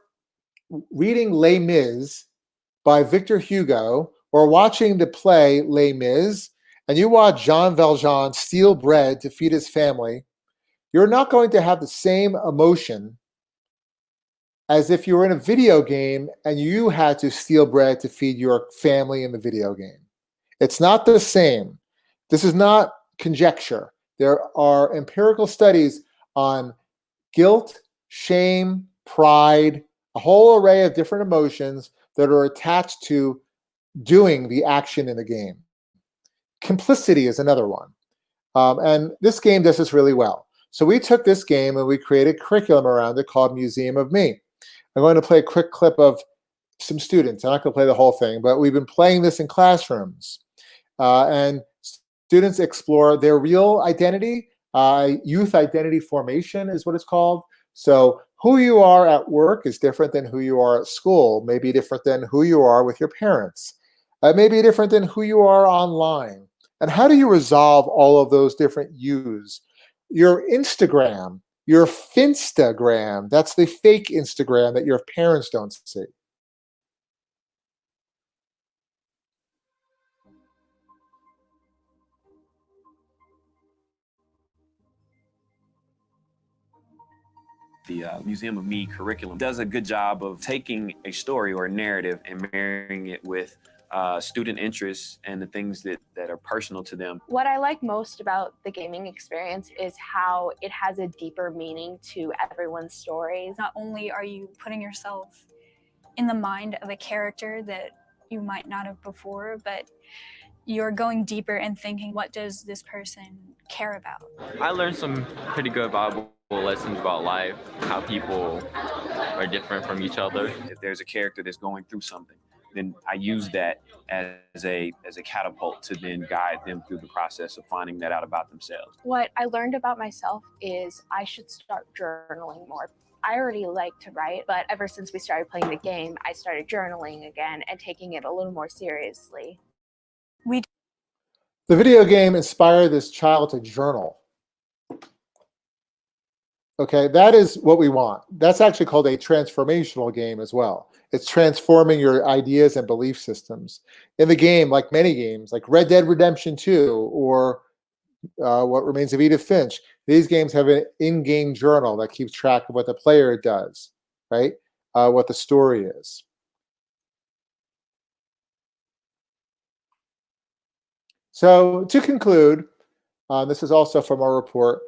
reading Les Mis by Victor Hugo or watching the play Les Mis, and you watch Jean Valjean steal bread to feed his family, you're not going to have the same emotion as if you were in a video game and you had to steal bread to feed your family in the video game. It's not the same. This is not conjecture. There are empirical studies on guilt, shame, pride, a whole array of different emotions that are attached to doing the action in the game. Complicity is another one. And this game does this really well. So we took this game and we created curriculum around it called Museum of Me. I'm going to play a quick clip of some students. I'm not going to play the whole thing, but we've been playing this in classrooms. And students explore their real identity. Youth identity formation is what it's called. So who you are at work is different than who you are at school, maybe different than who you are with your parents. May be different than who you are online. And how do you resolve all of those different yous? Your Instagram, your Finstagram, that's the fake Instagram that your parents don't see. The Museum of Me curriculum does a good job of taking a story or a narrative and marrying it with student interests and the things that are personal to them. What I like most about the gaming experience is how it has a deeper meaning to everyone's stories. Not only are you putting yourself in the mind of a character that you might not have before, but you're going deeper and thinking, what does this person care about? I learned some pretty good valuable lessons about life, how people are different from each other. If there's a character that's going through something, then I use that as a catapult to then guide them through the process of finding that out about themselves. What I learned about myself is I should start journaling more. I already like to write, but ever since we started playing the game, I started journaling again and taking it a little more seriously. The video game inspired this child to journal. Okay, that is what we want. That's actually called a transformational game as well. It's transforming your ideas and belief systems. In the game, like many games, like Red Dead Redemption 2 or What Remains of Edith Finch, these games have an in-game journal that keeps track of what the player does, right? What the story is. So to conclude, this is also from our report,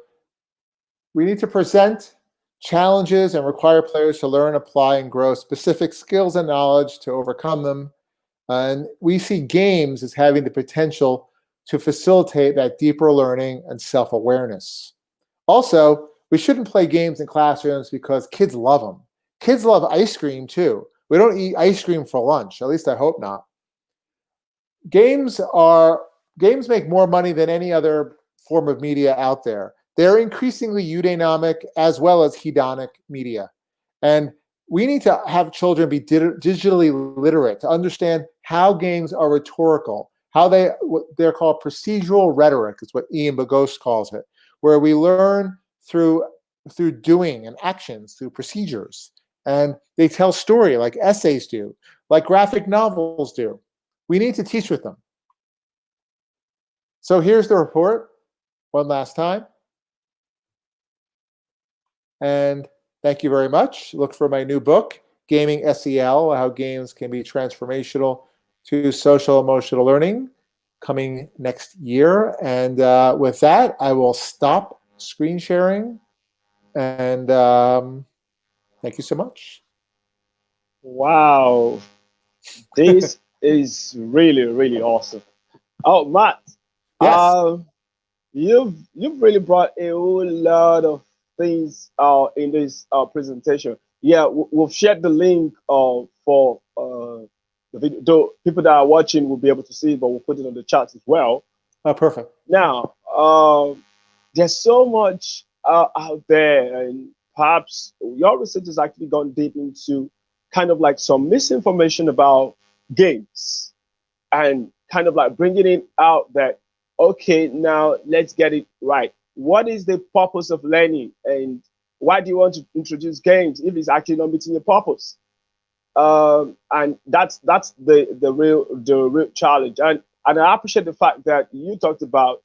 we need to present challenges and require players to learn, apply, and grow specific skills and knowledge to overcome them. And we see games as having the potential to facilitate that deeper learning and self-awareness. Also, we shouldn't play games in classrooms because kids love them. Kids love ice cream too. We don't eat ice cream for lunch, at least I hope not. Games make more money than any other form of media out there. They're increasingly eudaimonic as well as hedonic media. And we need to have children be digitally literate to understand how games are rhetorical, how they're called procedural rhetoric, is what Ian Bogost calls it, where we learn through through doing and actions, through procedures. And they tell story like essays do, like graphic novels do. We need to teach with them. So here's the report one last time. And thank you very much. Look for my new book, Gaming SEL, How Games Can Be Transformational to Social Emotional Learning, coming next year. And with that, I will stop screen sharing. And thank you so much. Wow. This is really, really awesome. Oh, Matt, Yes. you've really brought a whole lot of things in this presentation. Yeah, we've shared the link for the video. Though people that are watching will be able to see it, but we'll put it on the chat as well. Oh, perfect. Now, there's so much out there, and perhaps your research has actually gone deep into kind of like some misinformation about games, and kind of like bringing it out that, okay, now let's get it right. What is the purpose of learning, and why do you want to introduce games if it's actually not meeting your purpose? And that's the real challenge. And I appreciate the fact that you talked about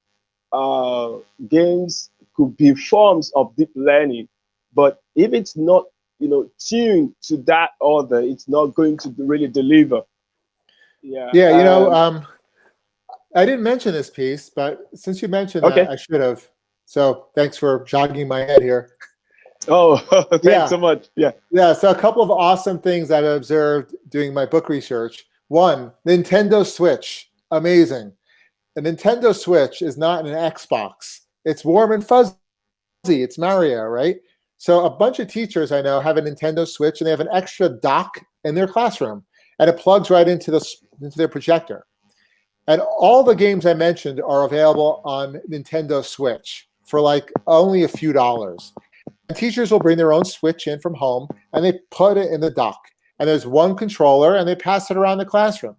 games could be forms of deep learning, but if it's not, tuned to that order, it's not going to really deliver. Yeah. Yeah, I didn't mention this piece, but since you mentioned that, I should have. So thanks for jogging my head here. Oh, thanks so much. Yeah. Yeah, so a couple of awesome things I've observed doing my book research. One, Nintendo Switch, amazing. A Nintendo Switch is not an Xbox. It's warm and fuzzy. It's Mario, right? So a bunch of teachers I know have a Nintendo Switch, and they have an extra dock in their classroom, and it plugs right into their projector. And all the games I mentioned are available on Nintendo Switch for like only a few dollars. And teachers will bring their own Switch in from home, and they put it in the dock. And there's one controller, and they pass it around the classroom.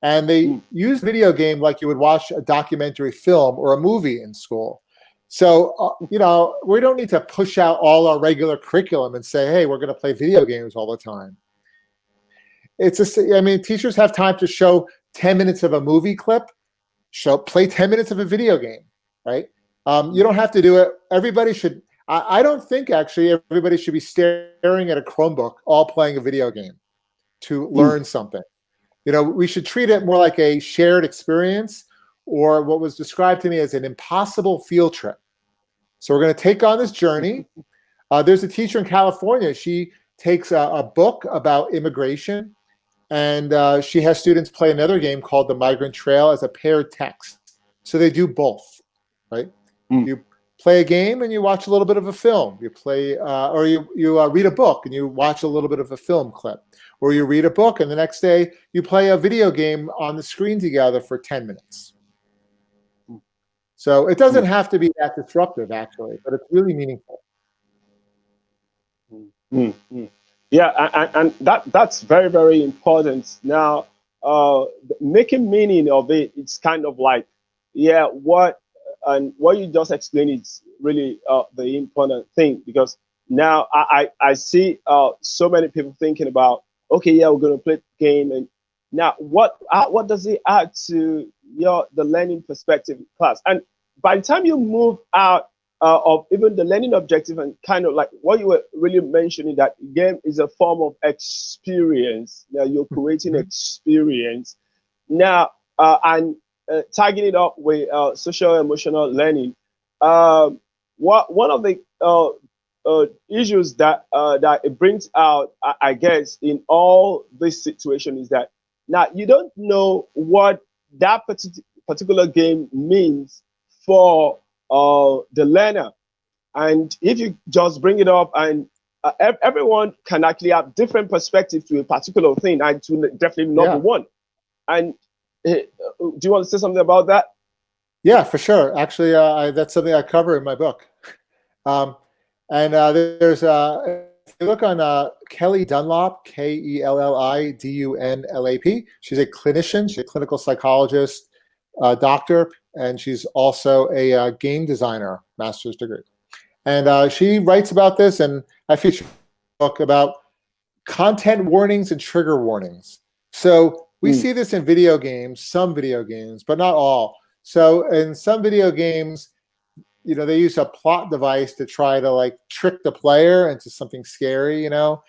And they use video game like you would watch a documentary film or a movie in school. So, we don't need to push out all our regular curriculum and say, hey, we're going to play video games all the time. Teachers have time to show 10 minutes of a movie clip, play 10 minutes of a video game, right? You don't have to do it. Everybody should. I don't think actually everybody should be staring at a Chromebook all playing a video game to learn something. We should treat it more like a shared experience, or what was described to me as an impossible field trip. So we're going to take on this journey. There's a teacher in California. She takes a book about immigration, and she has students play another game called The Migrant Trail as a paired text. So they do both, right? You play a game and you watch a little bit of a film. You play, or you read a book and you watch a little bit of a film clip. Or you read a book and the next day you play a video game on the screen together for 10 minutes. So it doesn't have to be that disruptive, actually, but it's really meaningful. Yeah, and that's very, very important. Now, making meaning of it, it's kind of like, what you just explained is really the important thing, because now I see so many people thinking about, okay, yeah, we're going to play the game, and now what does it add to the learning perspective in class? And by the time you move out of even the learning objective, and kind of like what you were really mentioning, that game is a form of experience. Now you're creating experience now, and tagging it up with social emotional learning. One of the issues that it brings out, I guess, in all this situation is that now you don't know what that particular game means for the learner. And if you just bring it up, and everyone can actually have different perspectives to a particular thing, and to definitely not be one. And do you want to say something about that? Yeah, for sure. Actually, that's something I cover in my book. There's if you look on Kelly Dunlop, Kellidunlap. She's a clinician. She's a clinical psychologist, doctor, and she's also a game designer, master's degree. And she writes about this, and I feature a book about content warnings and trigger warnings. So we see this in video games, some video games, but not all. So in some video games, they use a plot device to try to like trick the player into something scary, and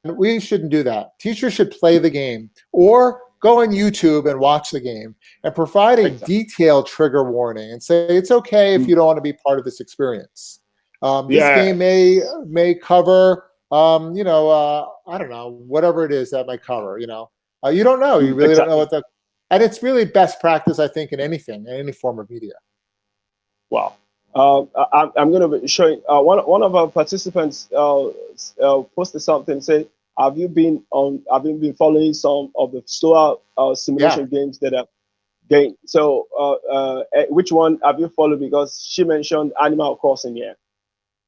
we shouldn't do that. Teachers should play the game or go on YouTube and watch the game and provide a detailed trigger warning and say, it's okay if you don't want to be part of this experience. This game may cover, I don't know, whatever it is that might cover, you don't know. You really don't know and it's really best practice, I think, in anything, in any form of media. Wow. I'm going to be showing one of our participants posted something, say, have you been following some of the STOA simulation games that are game? So which one have you followed? Because she mentioned Animal Crossing here.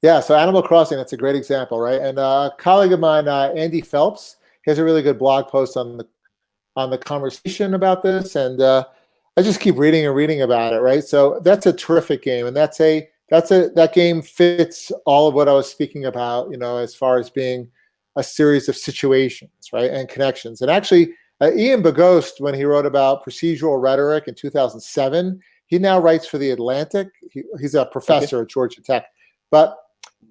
Yeah, so Animal Crossing, that's a great example, right? And a colleague of mine, Andy Phelps, he has a really good blog post on the conversation about this, and I just keep reading and reading about it, right? So that's a terrific game, and that game fits all of what I was speaking about, as far as being a series of situations, right, and connections. And actually, Ian Bogost, when he wrote about procedural rhetoric in 2007, he now writes for The Atlantic. He's a professor at Georgia Tech, but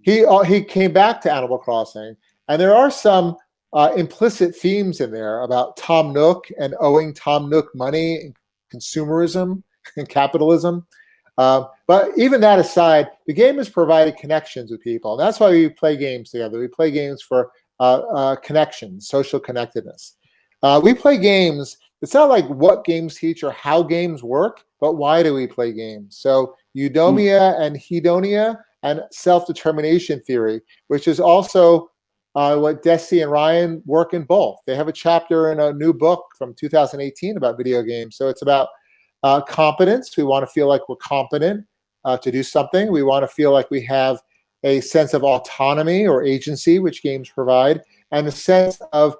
he came back to Animal Crossing, and there are some implicit themes in there about Tom Nook and owing Tom Nook money and consumerism and capitalism. But even that aside, the game has provided connections with people. And that's why we play games together. We play games for connections, social connectedness. We play games. It's not like what games teach or how games work, but why do we play games? So eudaimonia and hedonia and self-determination theory, which is also what Desi and Ryan work in both. They have a chapter in a new book from 2018 about video games. So it's about competence. We want to feel like we're competent to do something. We want to feel like we have a sense of autonomy or agency, which games provide, and a sense of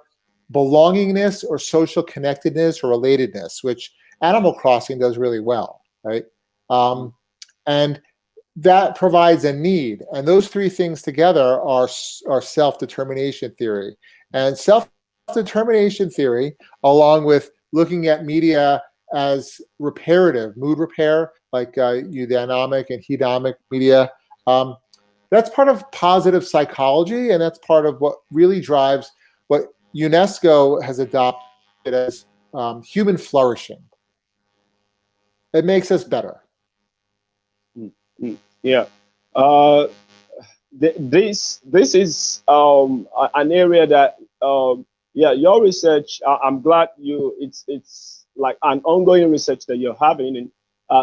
belongingness or social connectedness or relatedness, which Animal Crossing does really well, right? And that provides a need. And those three things together are self-determination theory. And self-determination theory, along with looking at media as reparative, mood repair, like eudaimotic and hedonic media, that's part of positive psychology, and that's part of what really drives what UNESCO has adopted as human flourishing. It makes us better. Yeah. This is an area that your research, I'm glad it's like an ongoing research that you're having, and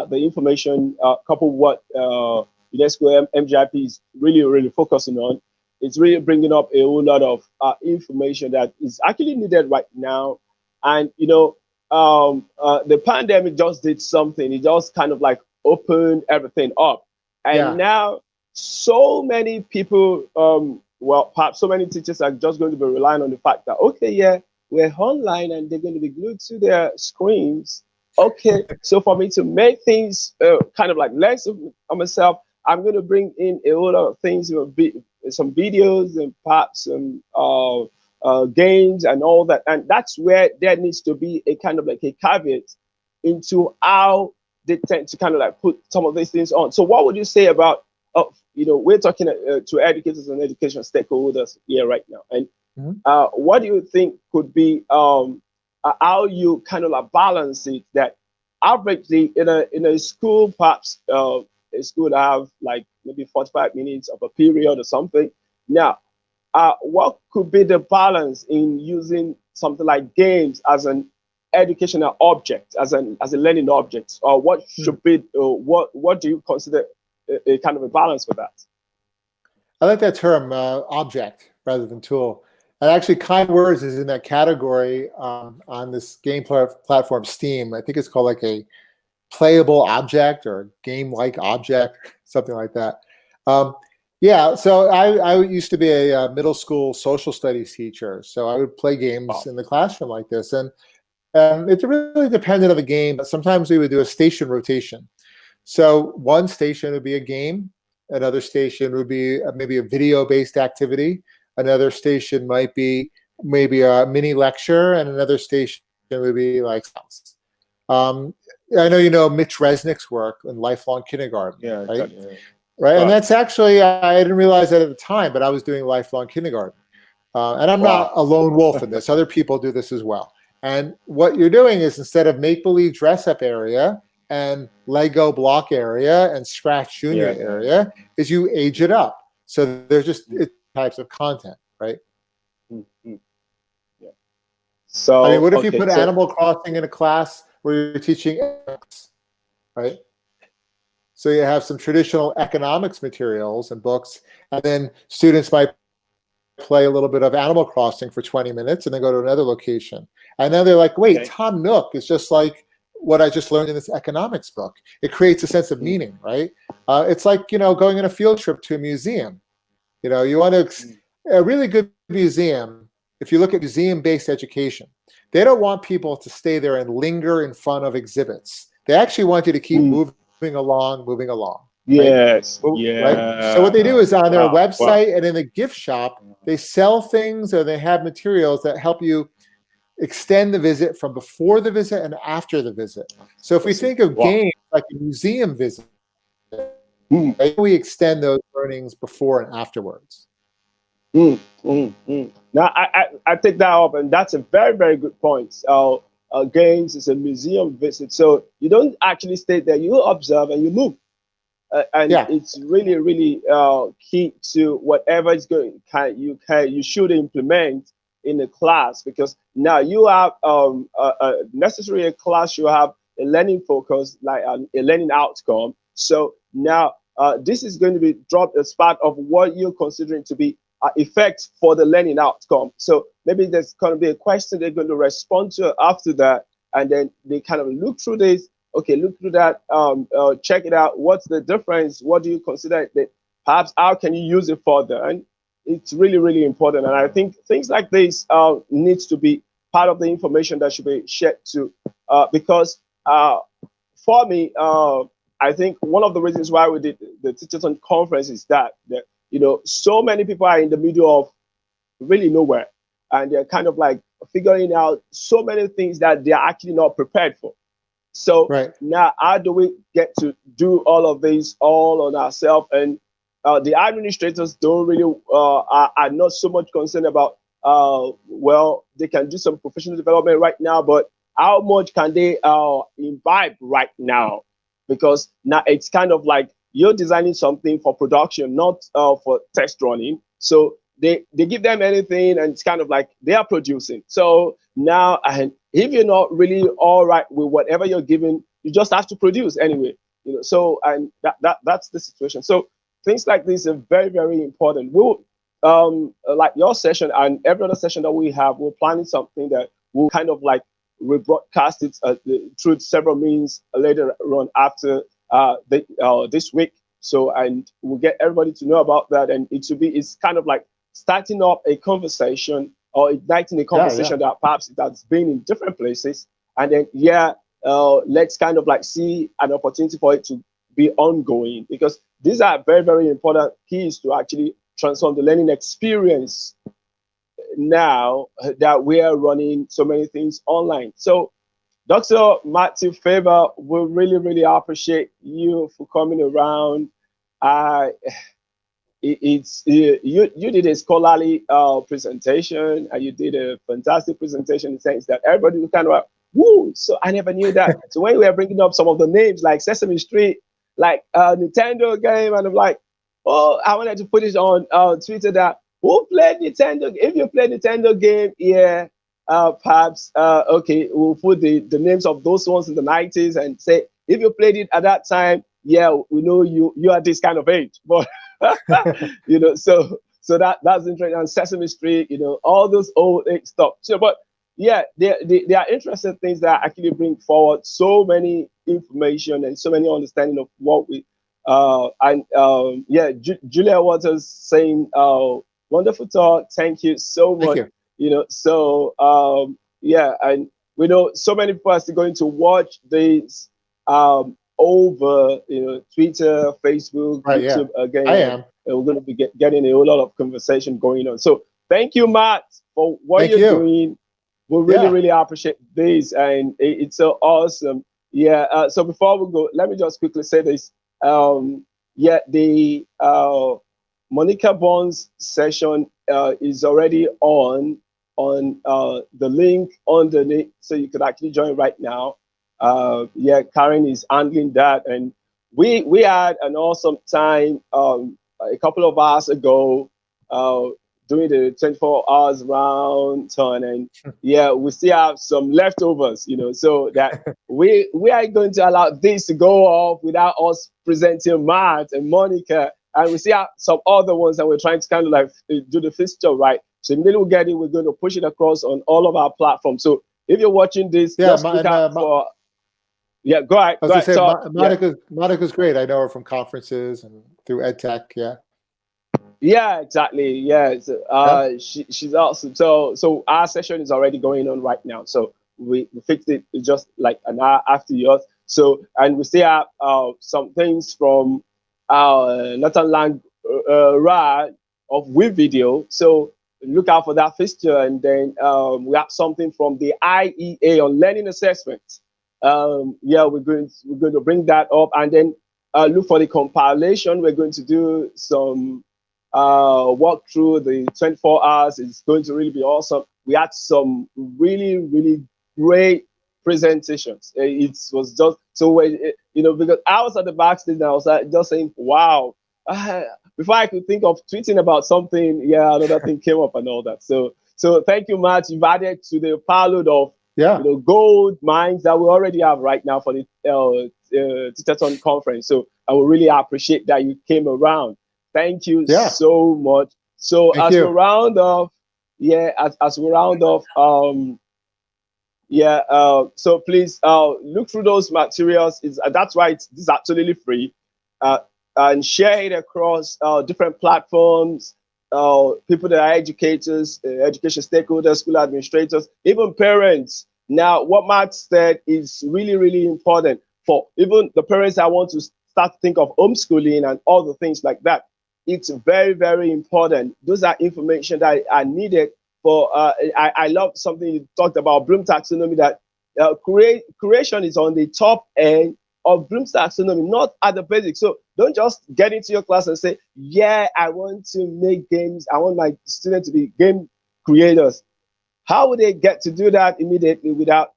the information coupled what UNESCO MGIP is really focusing on. It's really bringing up a whole lot of information that is actually needed right now. And the pandemic just did something. It just kind of like opened everything up. And now so many people, perhaps so many teachers are just going to be relying on the fact that, okay, we're online and they're going to be glued to their screens. Okay, so for me to make things kind of like less of myself, I'm going to bring in a whole lot of things, some videos and perhaps some games and all that. And that's where there needs to be a kind of like a caveat into how they tend to kind of like put some of these things on. So what would you say about, we're talking to educators and education stakeholders here right now. And what do you think could be how you kind of like balance it, that averagely in a school, perhaps a school would have like maybe 45 minutes of a period or something. Now, what could be the balance in using something like games as an educational object, as a learning object, or what should be, what do you consider a kind of a balance for that? I like that term, object rather than tool. And actually, Kind Words is in that category on this game platform Steam. I think it's called like a playable object or game-like object, something like that. So I used to be a middle school social studies teacher. So I would play games in the classroom like this. And it really depended on the game, but sometimes we would do a station rotation. So one station would be a game, Another station would be maybe a video-based activity. Another station might be maybe a mini lecture, and another station would be like I know you know Mitch Resnick's work in lifelong kindergarten, Yeah, right? yeah. Right, and that's actually, I didn't realize that at the time, but I was doing lifelong kindergarten. And I'm not a lone wolf in this. Other people do this as well. And what you're doing is, instead of make-believe dress-up area and Lego block area and Scratch Junior area, is you age it up. So there's just types of content, right? Yeah. So I mean, what if you put Animal Crossing in a class where you're teaching economics, right? So you have some traditional economics materials and books, and then students might play a little bit of Animal Crossing for 20 minutes and then go to another location. And then they're like, wait, Tom Nook is just like what I just learned in this economics book. It creates a sense of meaning, right? It's like, you know, going on a field trip to a museum. You know, you want to, a really good museum, if you look at museum-based education, they don't want people to stay there and linger in front of exhibits. They actually want you to keep moving along. Yes. Right? Yeah. Right? So what they do is, on their website and in the gift shop, they sell things, or they have materials that help you extend the visit from before the visit and after the visit. So if we think of games like a museum visit, right, we extend those learnings before and afterwards. Now I take that up, and that's a very, very good point. Games is a museum visit, so you don't actually stay there. You observe and you move, and it's really, really key to whatever is going. You should implement in the class, because now you have necessarily a class. You have a learning focus, like a learning outcome. So now this is going to be dropped as part of what you're considering to be effects for the learning outcome. So maybe there's going to be a question they're going to respond to after that, and then they kind of look through this. Okay, look through that, check it out. What's the difference? What do you consider that? Perhaps how can you use it further? And it's really, really important. And I think things like this needs to be part of the information that should be shared too, because for me, I think one of the reasons why we did the Teachers on Conference is that you know, so many people are in the middle of really nowhere, and they're kind of like figuring out so many things that they're actually not prepared for. So now, how do we get to do all of this all on ourselves? And the administrators don't really are not so much concerned about well, they can do some professional development right now, but how much can they imbibe right now? Because now it's kind of like you're designing something for production, not for test running. So they give them anything, and it's kind of like they are producing. So now, and if you're not really all right with whatever you're giving, you just have to produce anyway. You know, so and that's the situation. So things like this are very, very important. We'll like your session and every other session that we have, we're planning something that will kind of like rebroadcast it through several means later on after this week. So, and we'll get everybody to know about that, and it's kind of like starting up a conversation or igniting a conversation that perhaps that's been in different places, and then let's kind of like see an opportunity for it to be ongoing, because these are very, very important keys to actually transform the learning experience now that we are running so many things online. So Dr. Matthew Farber, we really, really appreciate you for coming around. You did a scholarly presentation, and you did a fantastic presentation in the sense that everybody was kind of like, woo, so I never knew that. So when we were bringing up some of the names like Sesame Street, like Nintendo game, and I'm like, oh, I wanted to put it on Twitter that who played Nintendo? If you played Nintendo game, perhaps okay, we'll put the names of those ones in the 90s and say, if you played it at that time, yeah, we know you are this kind of age. But you know, so that's interesting. And Sesame Street, you know, all those old stuff. So, but yeah, they are interesting things that actually bring forward so many information and so many understanding of what we Julia Waters saying wonderful talk. Thank you so much. You know, so and we know so many people are still going to watch these over, Twitter, Facebook, Right, YouTube again. I am. And we're going to be getting a whole lot of conversation going on. So thank you, Matt, for what Thank you're you. doing. We really, really appreciate this, and it's so awesome. Yeah. So before we go, let me just quickly say this. The Monica Bonds session is already on the link underneath, so you could actually join right now. Karen is handling that, and we had an awesome time a couple of hours ago doing the 24 hours round turn, and we still have some leftovers, so that we are going to allow this to go off without us presenting Matt and Monica, and we still have some other ones that we're trying to kind of like do the fixture right. So immediately we get it, we're going to push it across on all of our platforms. So if you're watching this, just look out for. Yeah, go ahead. I was going to say, Monica's great. I know her from conferences and through EdTech. Yeah. Yeah, exactly. Yeah, she's awesome. So our session is already going on right now. So we fixed it just like an hour after yours. So, and we still have some things from Nathan Lang of WeVideo. So look out for that fixture, and then we have something from the IEA on learning assessment. We're going to bring that up, and then look for the compilation. We're going to do some walk through the 24 hours. It's going to really be awesome. We had some really, really great presentations. It was just so, because I was at the backstage and I was just saying, wow. Before I could think of tweeting about something, another thing came up and all that. So thank you, Matt. You've added to the payload of gold mines that we already have right now for the Situational conference. So I would really appreciate that you came around. Thank you so much. So as we round off, so please look through those materials. That's why this is absolutely free, and share it across different platforms. People that are educators, education stakeholders, school administrators, even parents. Now, what Matt said is really, really important for even the parents that want to start to think of homeschooling and all the things like that. It's very, very important. Those are information that are needed for. I love something you talked about, Bloom taxonomy, that creation is on the top end of Bloom's taxonomy, not at the basics. So don't just get into your class and say, I want to make games. I want my students to be game creators. How would they get to do that immediately without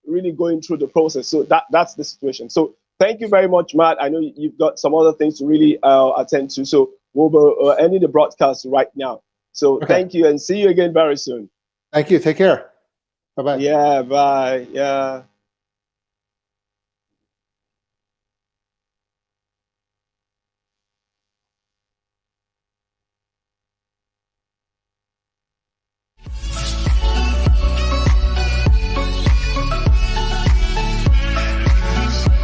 really going through the process? So that's the situation. So thank you very much, Matt. I know you've got some other things to really attend to. So we'll be ending the broadcast right now. So thank you, and see you again very soon. Thank you. Take care. Bye-bye. Yeah, bye. Yeah.